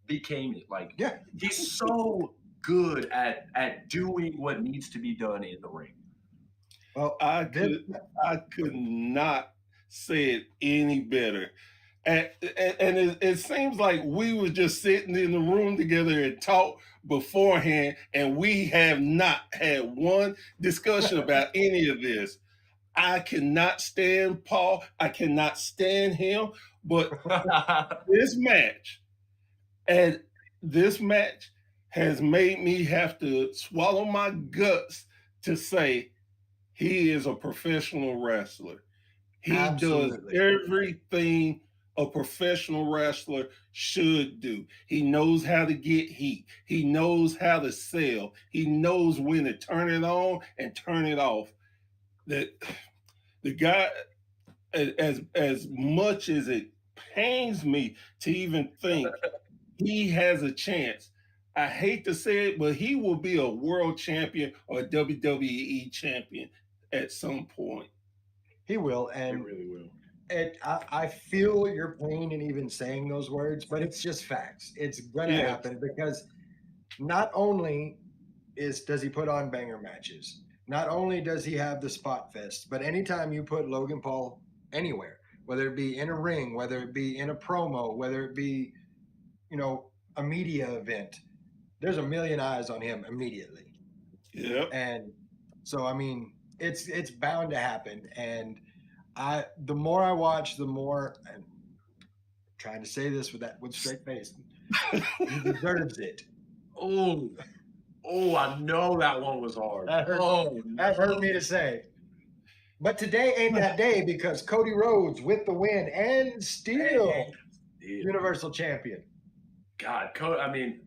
became it. Like, Yeah. he's so good at doing what needs to be done in the ring. Well, I could not say it any better. And it seems like we were just sitting in the room together and talk beforehand, and we have not had one discussion about any of this. I cannot stand Paul. I cannot stand him. But this match has made me have to swallow my guts to say he is a professional wrestler. He Absolutely. does everything a professional wrestler should do. He knows how to get heat. He knows how to sell. He knows when to turn it on and turn it off. The guy, as much as it pains me to even think he has a chance, I hate to say it, but he will be a world champion or a WWE champion at some point. He will, He and really will. I feel your pain in even saying those words, but it's just facts. It's gonna Yes. happen because not only does he put on banger matches, not only does he have the spot fest, but anytime you put Logan Paul anywhere, whether it be in a ring, whether it be in a promo, whether it be, a media event, there's a million eyes on him immediately. Yep. And so, I mean, it's bound to happen. And the more I watch, the more, and I'm trying to say this with straight face, he deserves it. Oh, I know that one was hard. That hurt me to say. But today ain't that day because Cody Rhodes with the win and still Universal Champion. God, I mean,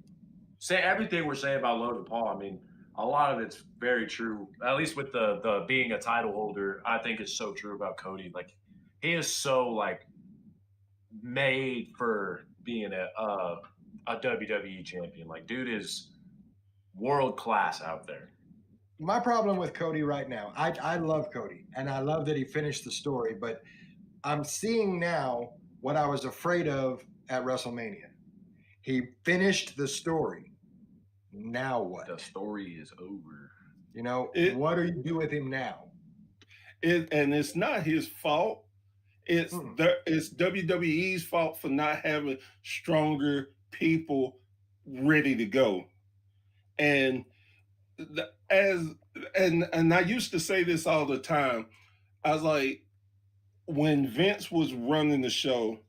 say everything we're saying about Logan Paul. I mean, a lot of it's very true. At least with the being a title holder, I think it's so true about Cody. Like, he is so like made for being a WWE champion. Like, dude is world class out there. My problem with Cody right now, I love Cody and I love that he finished the story, but I'm seeing now what I was afraid of at WrestleMania. He finished the story. Now what? The story is over. What do you do with him now? And it's not his fault. It's WWE's fault for not having stronger people ready to go. And I used to say this all the time. I was like, when Vince was running the show,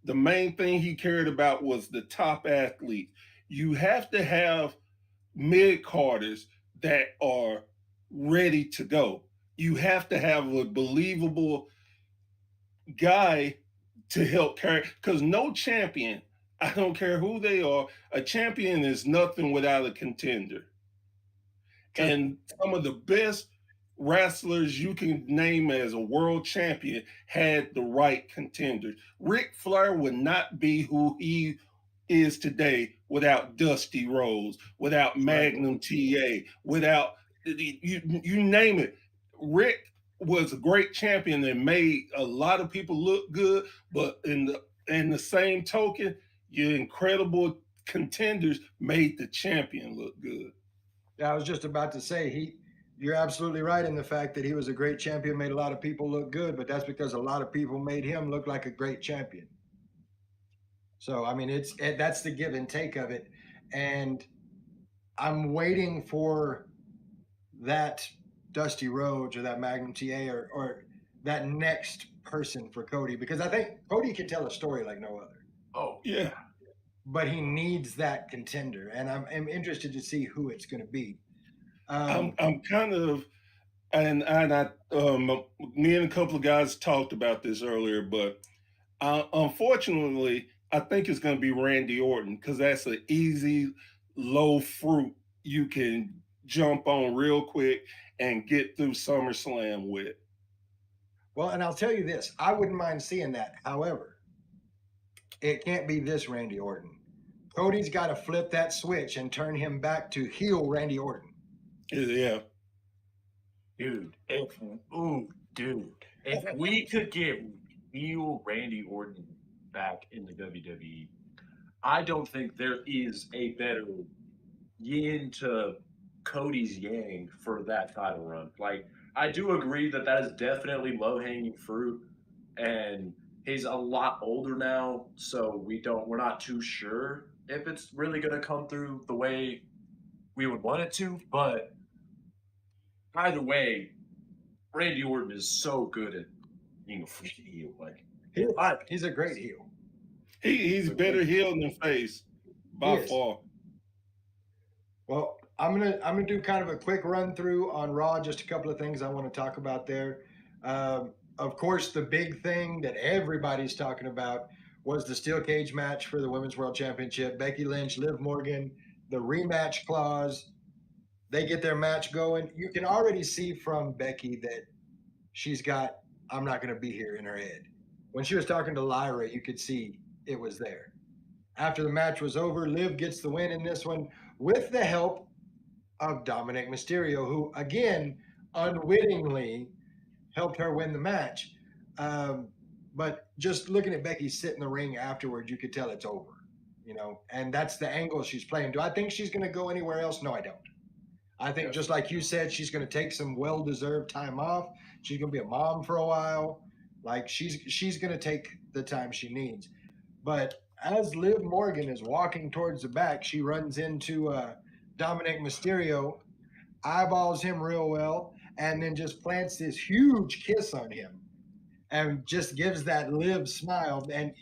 the main thing he cared about was the top athlete. you have to have mid carders that are ready to go. You have to have a believable guy to help carry, because no champion, I don't care who they are, a champion is nothing without a contender. And some of the best wrestlers you can name as a world champion had the right contenders. Ric Flair would not be who he is today without Dusty Rhodes, without Magnum TA, without you name it. Rick was a great champion and made a lot of people look good, but in the same token, your incredible contenders made the champion look good. Yeah, I was just about to say you're absolutely right in the fact that he was a great champion, made a lot of people look good, but that's because a lot of people made him look like a great champion. So I mean, that's the give and take of it, and I'm waiting for that Dusty Rhodes or that Magnum TA or that next person for Cody, because I think Cody can tell a story like no other. Oh Yeah. But he needs that contender, and I'm interested to see who it's going to be. I'm kind of, and I, me and a couple of guys talked about this earlier, but unfortunately, I think it's going to be Randy Orton, because that's an easy, low fruit you can jump on real quick and get through SummerSlam with. Well, and I'll tell you this, I wouldn't mind seeing that. However, it can't be this Randy Orton. Cody's got to flip that switch and turn him back to heel Randy Orton. Yeah. Dude, if we could get heel Randy Orton back in the WWE, I don't think there is a better yin to Cody's yang for that title run. Like, I do agree that is definitely low-hanging fruit, and he's a lot older now, so we're not too sure if it's really going to come through the way we would want it to, but either way, Randy Orton is so good at being a freaking heel. Like, he's a great heel. He's better heel than face by far. Well, I'm gonna do kind of a quick run through on Raw. Just a couple of things I want to talk about there. Of course, the big thing that everybody's talking about was the steel cage match for the Women's World Championship. Becky Lynch, Liv Morgan, the rematch clause. They get their match going. You can already see from Becky that she's got "I'm not going to be here" in her head. When she was talking to Lyra, you could see it was there. After the match was over, Liv gets the win in this one with the help of Dominic Mysterio, who, again, unwittingly helped her win the match. But just looking at Becky sit in the ring afterwards, you could tell it's over, and that's the angle she's playing. Do I think she's going to go anywhere else? No, I don't. I think just like you said, she's going to take some well-deserved time off. She's going to be a mom for a while. Like, she's going to take the time she needs. But as Liv Morgan is walking towards the back, she runs into Dominic Mysterio, eyeballs him real well, and then just plants this huge kiss on him and just gives that Liv smile. And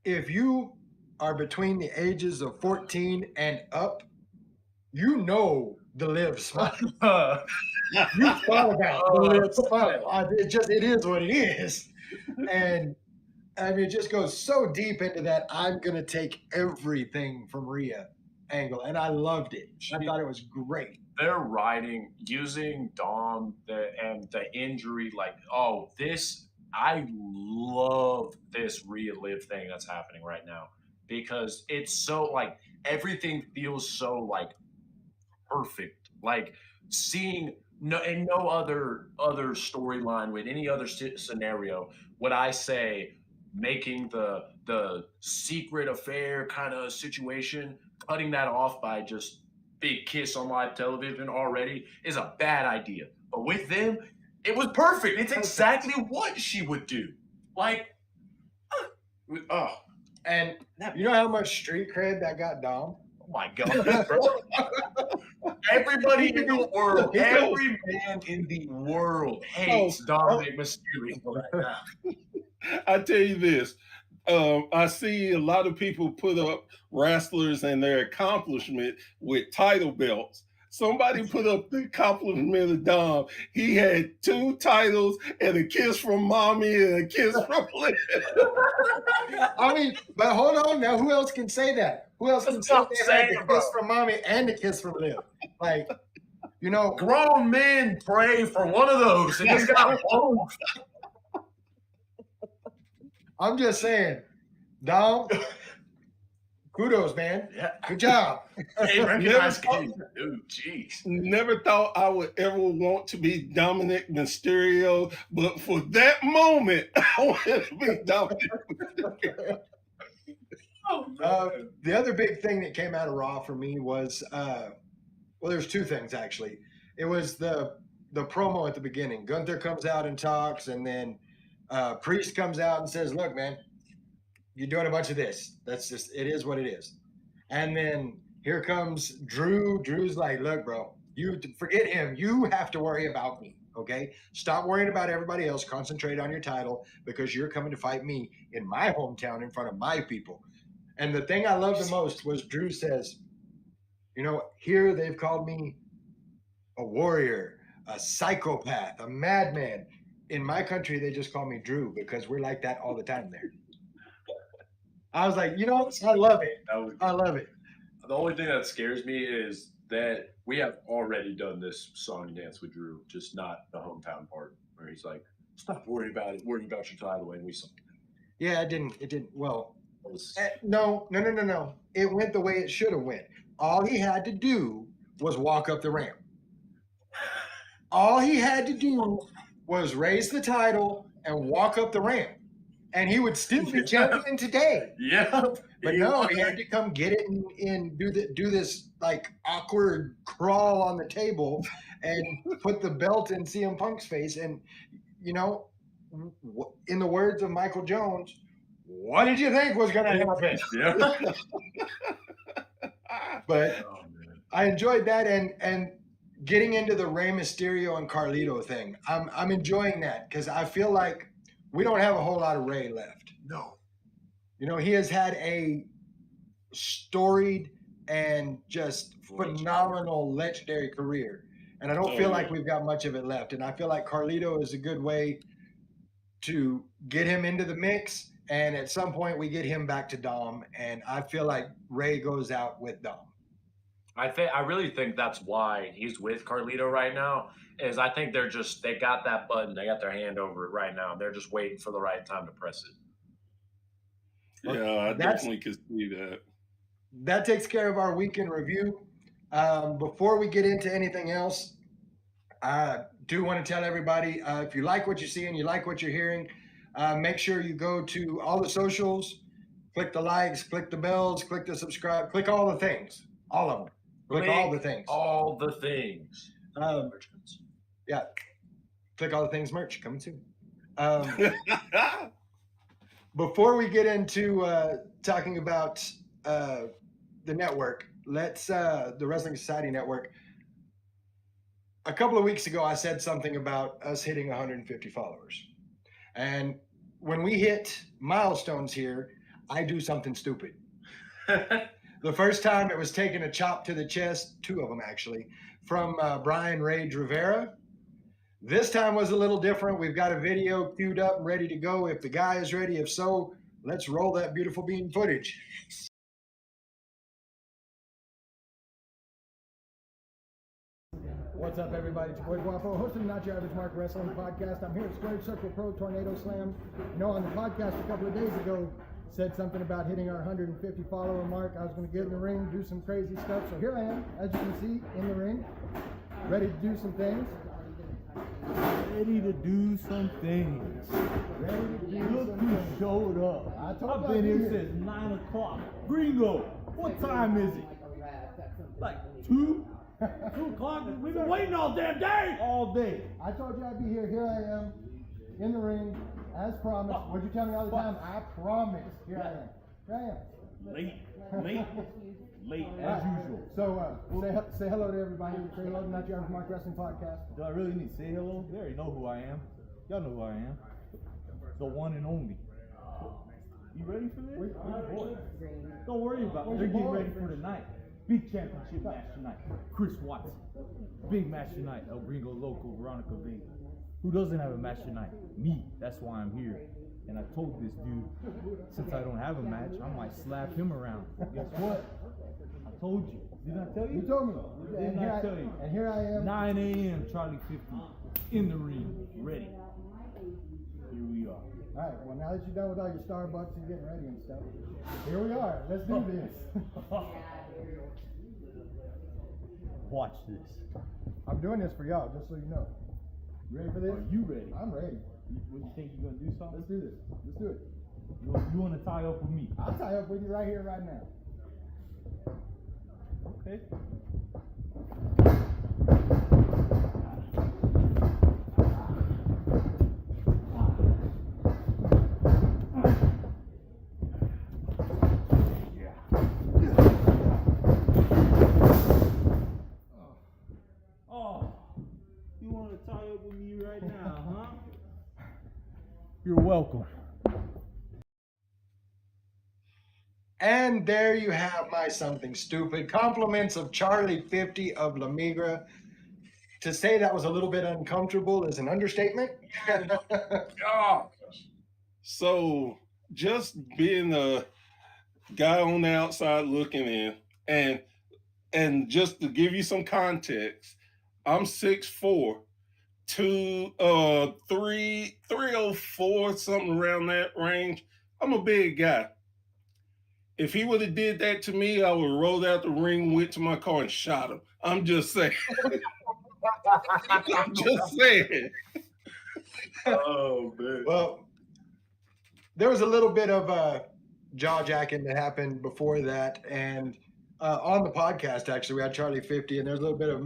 if you are between the ages of 14 and up, you know the Liv smile. You thought about the Liv smile. It is what it is. And I mean, it just goes so deep into that "I'm going to take everything from Rhea" angle. And I loved it. I thought it was great. They're using Dom and the injury. Like, I love this Rhea Liv thing that's happening right now, because it's so, like, everything feels so, like, perfect. Like, seeing no other storyline with any other scenario would I say making the secret affair kind of situation, cutting that off by just big kiss on live television already is a bad idea. But with them, it was perfect. It's exactly what she would do. Like, and you know how much street cred that got Dom? Oh my God, bro. Everybody in the world, every man in the world hates Dominic Mysterio right now. I tell you this, I see a lot of people put up wrestlers and their accomplishment with title belts. Somebody put up the accomplishment of Dom. He had 2 titles and a kiss from mommy and a kiss from Liv. I mean, but hold on now. Who else can say that? Who else can That's say what I'm they had saying, the bro. kiss from mommy and the kiss from Liv? Like, you know, Grown men pray for one of those and just got both. I'm just saying, Dom, kudos, man. Yeah. Good job. Hey, recognize Never- King. Dude, jeez. Never thought I would ever want to be Dominic Mysterio, but for that moment, I wanted to be Dominic Mysterio. The other big thing that came out of Raw for me was, well, there's 2 things actually. It was the promo at the beginning. Gunther comes out and talks, and then Priest comes out and says, "Look, man, you're doing a bunch of this. That's just, it is what it is." And then here comes Drew. Drew's like, "Look, bro, you forget him. You have to worry about me. Okay? Stop worrying about everybody else. Concentrate on your title because you're coming to fight me in my hometown in front of my people." And the thing I love the most was Drew says, "You know, here they've called me a warrior, a psychopath, a madman. In my country, they just call me Drew because we're like that all the time there." I was like, you know, I love it. I love it. The only thing that scares me is that we have already done this song and dance with Drew, just not the hometown part where he's like, "Stop worrying about it. Worry about your title." And we saw Yeah, it didn't. Well, it was, no. It went the way it should have went. All he had to do was walk up the ramp. All he had to do was raise the title and walk up the ramp. And he would still be champion today. yeah. But no, he had to come get it and do this like awkward crawl on the table and put the belt in CM Punk's face. And, you know, in the words of Michael Jones, what did you think was going to happen? Yeah. But Oh, man. I enjoyed that and getting into the Rey Mysterio and Carlito thing. I'm enjoying that because I feel like we don't have a whole lot of Rey left. No. You know, he has had a storied and just phenomenal legendary career. And I don't feel like we've got much of it left. And I feel like Carlito is a good way to get him into the mix. And at some point we get him back to Dom. And I feel like Rey goes out with Dom. I really think that's why he's with Carlito right now. Is I think they got that button, they got their hand over it right now. They're just waiting for the right time to press it. Yeah, I definitely could see that. That takes care of our weekend review. Before we get into anything else, I do want to tell everybody, if you like what you see and you like what you're hearing, make sure you go to all the socials, click the likes, click the bells, click the subscribe, click all the things, all of them. Click all the things. All the things. Yeah. Click all the things merch coming soon. Before we get into talking about the network, the Wrestling Society Network. A couple of weeks ago, I said something about us hitting 150 followers. And when we hit milestones here, I do something stupid. The first time it was taking a chop to the chest, 2 of them actually, from Brian Rage Rivera. This time was a little different. We've got a video queued up and ready to go. If the guy is ready, if so, let's roll that beautiful bean footage. What's up, everybody? It's your boy Guapo, host of the Not Your Average Mark Wrestling Podcast. I'm here at Squared Circle Pro Tornado Slam. You know, on the podcast a couple of days ago, said something about hitting our 150 follower mark. I was going to get in the ring, do some crazy stuff. So here I am, as you can see, in the ring, ready to do some things. Ready to do some things. Ready to do Look some who things. showed up. I told I've you been I'd be here here. since 9 o'clock. Gringo, what time is it? Like 2? 2 o'clock? We've been waiting all damn day. All day. I told you I'd be here. Here I am, in the ring, as promised. What'd you tell me all the time? I promise. Here I am. Here I am. Late as usual. So say hello to everybody. Say hello to Not Your Average Mark Wrestling Podcast. Do I really need to say hello? They already know who I am. Y'all know who I am. The one and only. You ready for this? Where's Good your boy. Don't worry about it. Where's They're your getting boy? ready for tonight. Big championship match tonight. Chris Watson. Big match tonight. El Gringo Loco, Veronica Vega. Who doesn't have a match tonight? Me. That's why I'm here. And I told this dude, since I don't have a match, I might slap him around. Guess what? I told you. Didn't I tell you? You told me. Didn't I tell you? And here I am. 9 a.m. Charlie 50 in the ring, ready. Here we are. All right. Well, now that you're done with all your Starbucks and getting ready and stuff, here we are. Let's do this. Watch this. I'm doing this for y'all, just so you know. You ready for this? Are you ready? I'm ready. You think you're gonna do something? Let's do this. Let's do it. You want to tie up with me? I'll tie up with you right here, right now. Okay. Oh, you want to tie up with me right now, huh? You're welcome. And there you have my something stupid. Compliments of Charlie 50 of La Migra. To say that was a little bit uncomfortable is an understatement. So just being a guy on the outside looking in, and just to give you some context, I'm 6'4", 304, something around that range. I'm a big guy. If he would have did that to me, I would have rolled out the ring, went to my car, and shot him. I'm just saying. I'm just saying. Oh man. Well, there was a little bit of jaw jacking that happened before that, and on the podcast actually we had Charlie 50, and there's a little bit of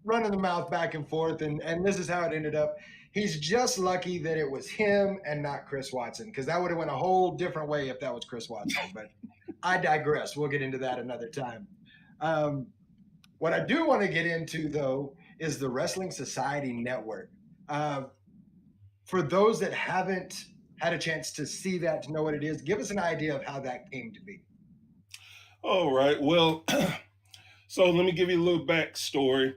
running the mouth back and forth, and this is how it ended up. He's just lucky that it was him and not Chris Watson, because that would have went a whole different way if that was Chris Watson. But I digress. We'll get into that another time. What I do want to get into, though, is the Wrestling Society Network. For those that haven't had a chance to see that, to know what it is, give us an idea of how that came to be. All right. Well, so let me give you a little backstory.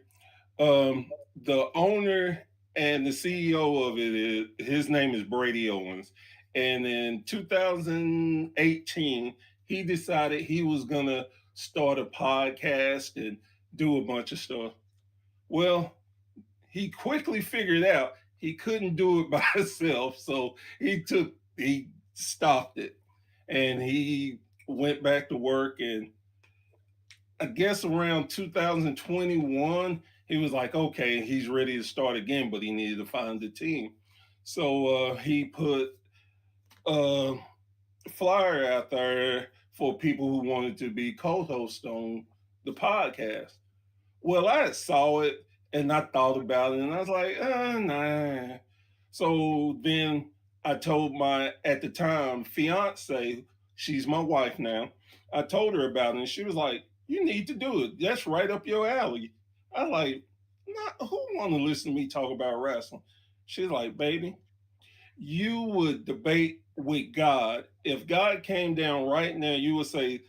The owner and the CEO of it, his name is Brady Owens. And in 2018, he decided he was going to start a podcast and do a bunch of stuff. Well, he quickly figured out he couldn't do it by himself. So he stopped it, and he went back to work. And I guess around 2021, he was like, okay, he's ready to start again, but he needed to find a team. So he put a flyer out there for people who wanted to be co-hosts on the podcast. Well, I saw it and I thought about it, and I was like, nah. So then I told my, at the time, fiance, she's my wife now, I told her about it, and she was like, you need to do it. That's right up your alley. I was like, nah, who want to listen to me talk about wrestling? She's like, baby, you would debate with God. If God came down right now, you would say,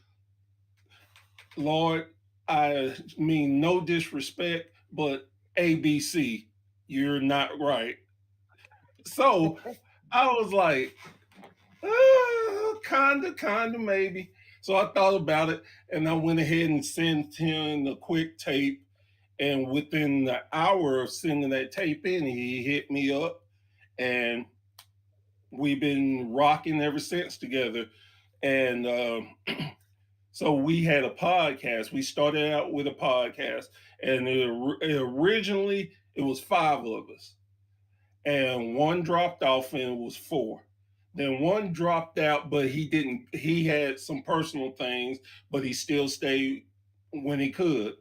Lord, I mean no disrespect, but ABC, you're not right. So I was like, kinda, maybe. So I thought about it, and I went ahead and sent him a quick tape. And within the hour of sending that tape in, he hit me up, and we've been rocking ever since together. And so we had a podcast. We started out with a podcast, and originally it was 5 of us, and one dropped off, and it was 4. Then one dropped out, but he had some personal things, but he still stayed when he could.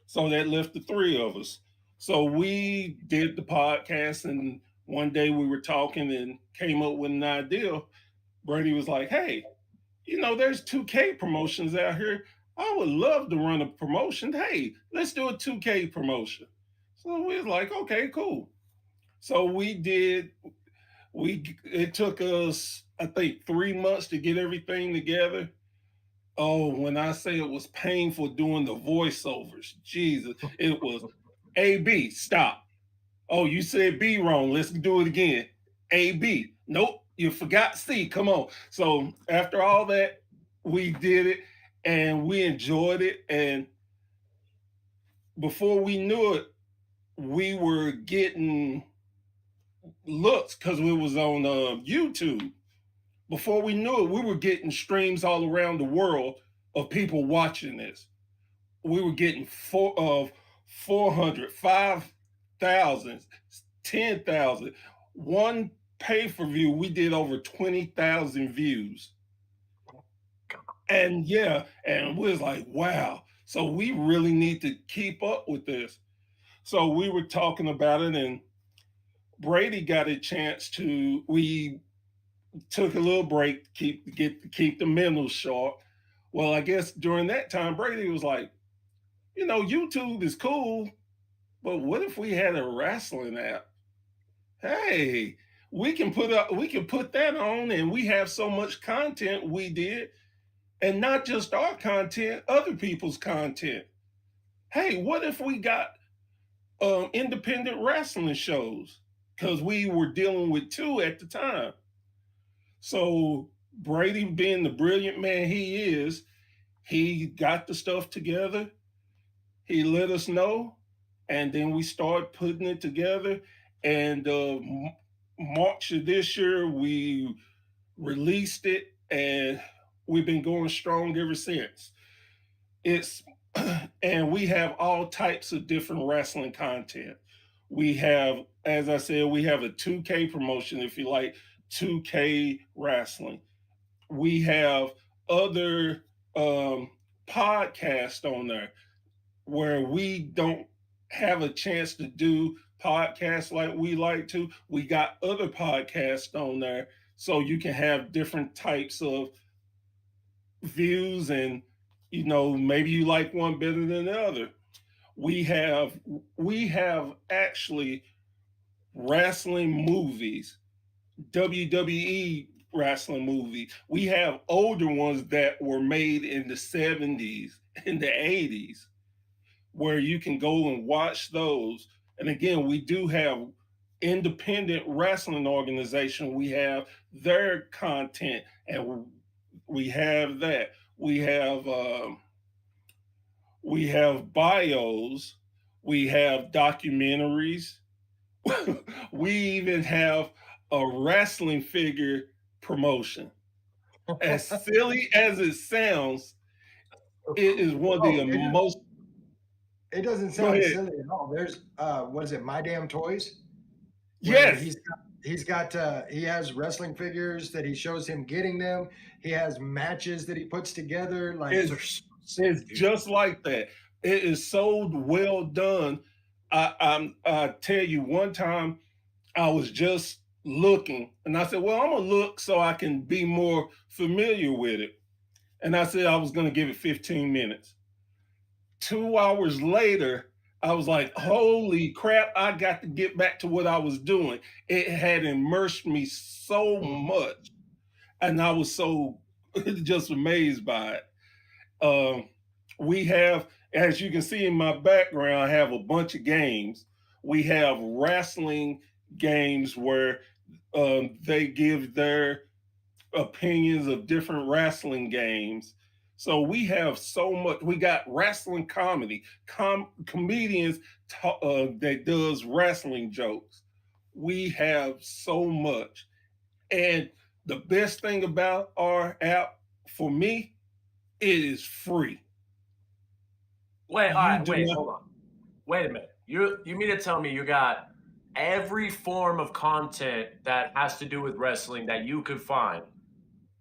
So that left the 3 of us. So we did the podcast, and one day we were talking and came up with an idea. Brady was like, hey, there's 2K promotions out here. I would love to run a promotion. Hey, let's do a 2K promotion. So we was like, okay, cool. So we did. It took us I think 3 months to get everything together. Oh, when I say it was painful doing the voiceovers, Jesus, it was A B, stop. Oh, you said B wrong. Let's do it again. A B. Nope, you forgot C. Come on. So after all that, we did it and we enjoyed it. And before we knew it, we were getting looks because it was on YouTube. Before we knew it, we were getting streams all around the world of people watching this. We were getting 400, 5,000, 10,000. One pay-per-view, we did over 20,000 views. And yeah, and we was like, wow. So we really need to keep up with this. So we were talking about it, and Brady got a chance to, we took a little break to keep the mental sharp. Well, I guess during that time, Brady was like, YouTube is cool, but what if we had a wrestling app? Hey, we can put that on, and we have so much content we did, and not just our content, other people's content. Hey, what if we got independent wrestling shows? Because we were dealing with 2 at the time. So Brady, being the brilliant man he is, he got the stuff together. He let us know, and then we started putting it together. And March of this year, we released it, and we've been going strong ever since. And we have all types of different wrestling content. We have, as I said, we have a 2K promotion, if you like, 2K wrestling. We have other podcasts on there where we don't have a chance to do podcasts like we like to. We got other podcasts on there, so you can have different types of views, and maybe you like one better than the other. We have actually wrestling movies, WWE wrestling movies. We have older ones that were made in the 70s, in the 80s, where you can go and watch those. And again, we do have independent wrestling organization. We have their content, and we have that. We have bios. We have documentaries. We even have a wrestling figure promotion. As silly as it sounds, it is one of the most. It doesn't sound silly at all. There's what is it, My Damn Toys? Yes. He has wrestling figures that he shows him getting them. He has matches that he puts together. Like it's just like that. It is so well done. I tell you, one time I was just looking, and I said, well, I'm gonna look so I can be more familiar with it. And I said I was gonna give it 15 minutes. 2 hours later, I was like, holy crap, I got to get back to what I was doing. It had immersed me so much, and I was so just amazed by it. We have, as you can see in my background, I have a bunch of games. We have wrestling games where they give their opinions of different wrestling games. So we have so much. We got wrestling comedy, comedians that does wrestling jokes. We have so much. And the best thing about our app for me, it is free. Wait, hold on. Wait a minute. You mean to tell me you got every form of content that has to do with wrestling that you could find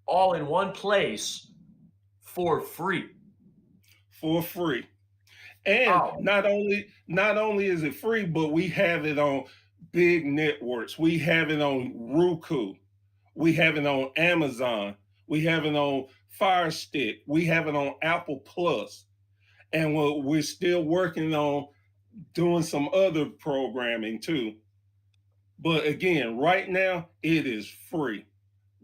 all in one place for free? For free. And not only is it free, but we have it on big networks. We have it on Roku. We have it on Amazon. We have it on Fire Stick. We have it on Apple Plus. And we're still working on doing some other programming too. But again, right now, it is free.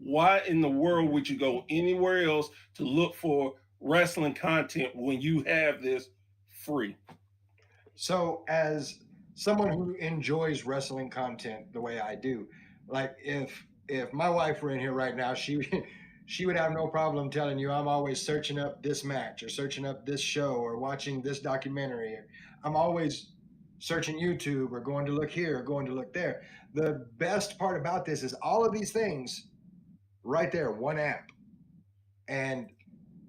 Why in the world would you go anywhere else to look for wrestling content when you have this free? So, as someone who enjoys wrestling content the way I do, like if my wife were in here right now, she she would have no problem telling you I'm always searching up this match or searching up this show or watching this documentary. I'm always searching YouTube or going to look here or going to look there. The best part about this is all of these things right there, one app. And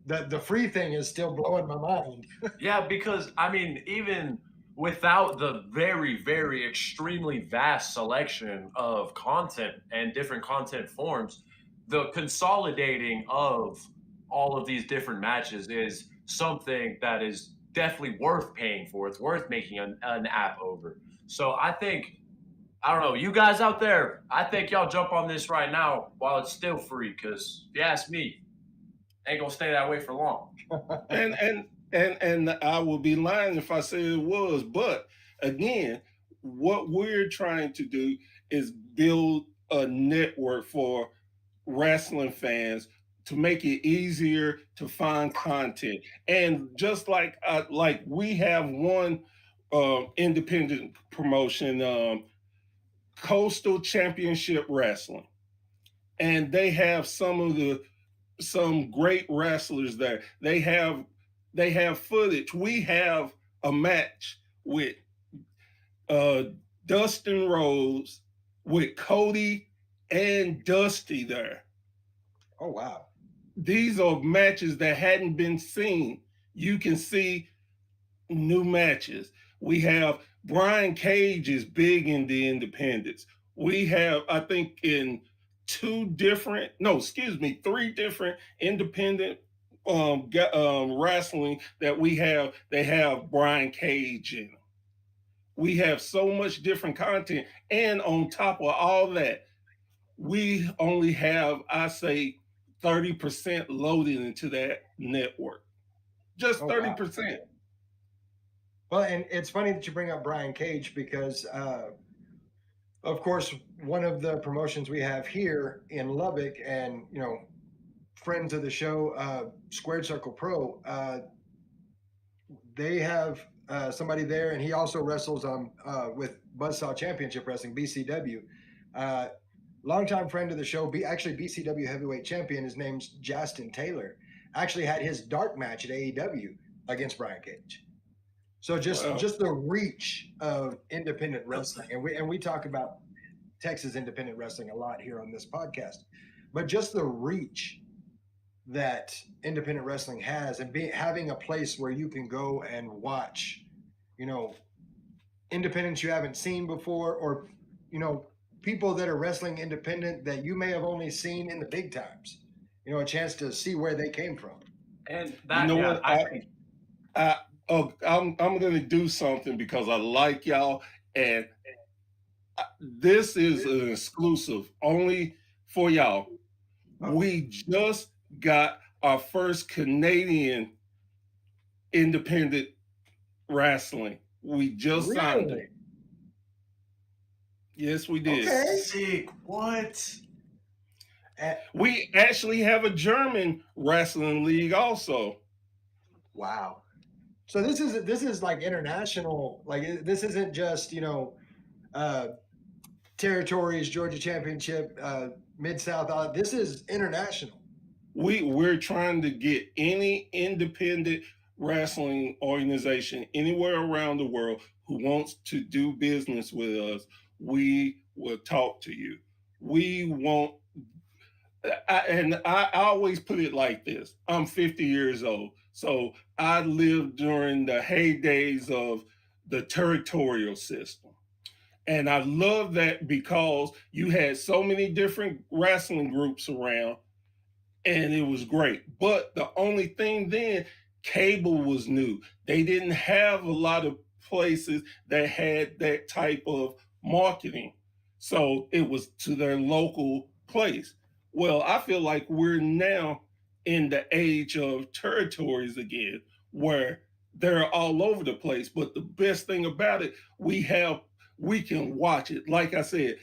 the free thing is still blowing my mind. Yeah, because I mean, even without the very, very extremely vast selection of content and different content forms, the consolidating of all of these different matches is something that is definitely worth paying for. It's worth making an app over. So I think, I don't know, you guys out there, I think y'all jump on this right now while it's still free, because if you ask me, ain't gonna stay that way for long. And I would be lying if I said it was. But again, what we're trying to do is build a network for wrestling fans to make it easier to find content. And just like we have one independent promotion, Coastal Championship Wrestling, and they have some great wrestlers there. They have footage. We have a match with Dustin Rhodes with Cody and Dusty there. Oh wow. These are matches that hadn't been seen. You can see new matches. We have Brian Cage is big in the independents. We have, I think, in three different independent wrestling that we have, they have Brian Cage in them. We have so much different content. And on top of all that, we only have, I say, 30% loaded into that network. Just 30%. Wow. Well, and it's funny that you bring up Brian Cage because, of course, one of the promotions we have here in Lubbock, and friends of the show, Squared Circle Pro, they have somebody there, and he also wrestles with Buzzsaw Championship Wrestling, BCW. Longtime friend of the show, actually BCW heavyweight champion. His name's Justin Taylor. Actually had his dark match at AEW against Brian Cage. So just the reach of independent wrestling, and we talk about Texas independent wrestling a lot here on this podcast, but just the reach that independent wrestling has, and having a place where you can go and watch, independents you haven't seen before, or people that are wrestling independent that you may have only seen in the big times, a chance to see where they came from. And that, I'm going to do something because I like y'all, and this is an exclusive only for y'all. We just got our first Canadian independent wrestling. We just signed it. Yes, we did. Okay. Sick. What? We actually have a German wrestling league also. Wow. So this is like international. Like this isn't just territories, Georgia Championship, Mid-South. This is international. We're trying to get any independent wrestling organization anywhere around the world who wants to do business with us. We will talk to you. We want, I always put it like this. I'm 50 years old. So I lived during the heydays of the territorial system. And I love that because you had so many different wrestling groups around, and it was great. But the only thing then, cable was new. They didn't have a lot of places that had that type of marketing. So it was to their local place. Well, I feel like we're now in the age of territories again, where they're all over the place. But the best thing about it, we can watch it. Like I said,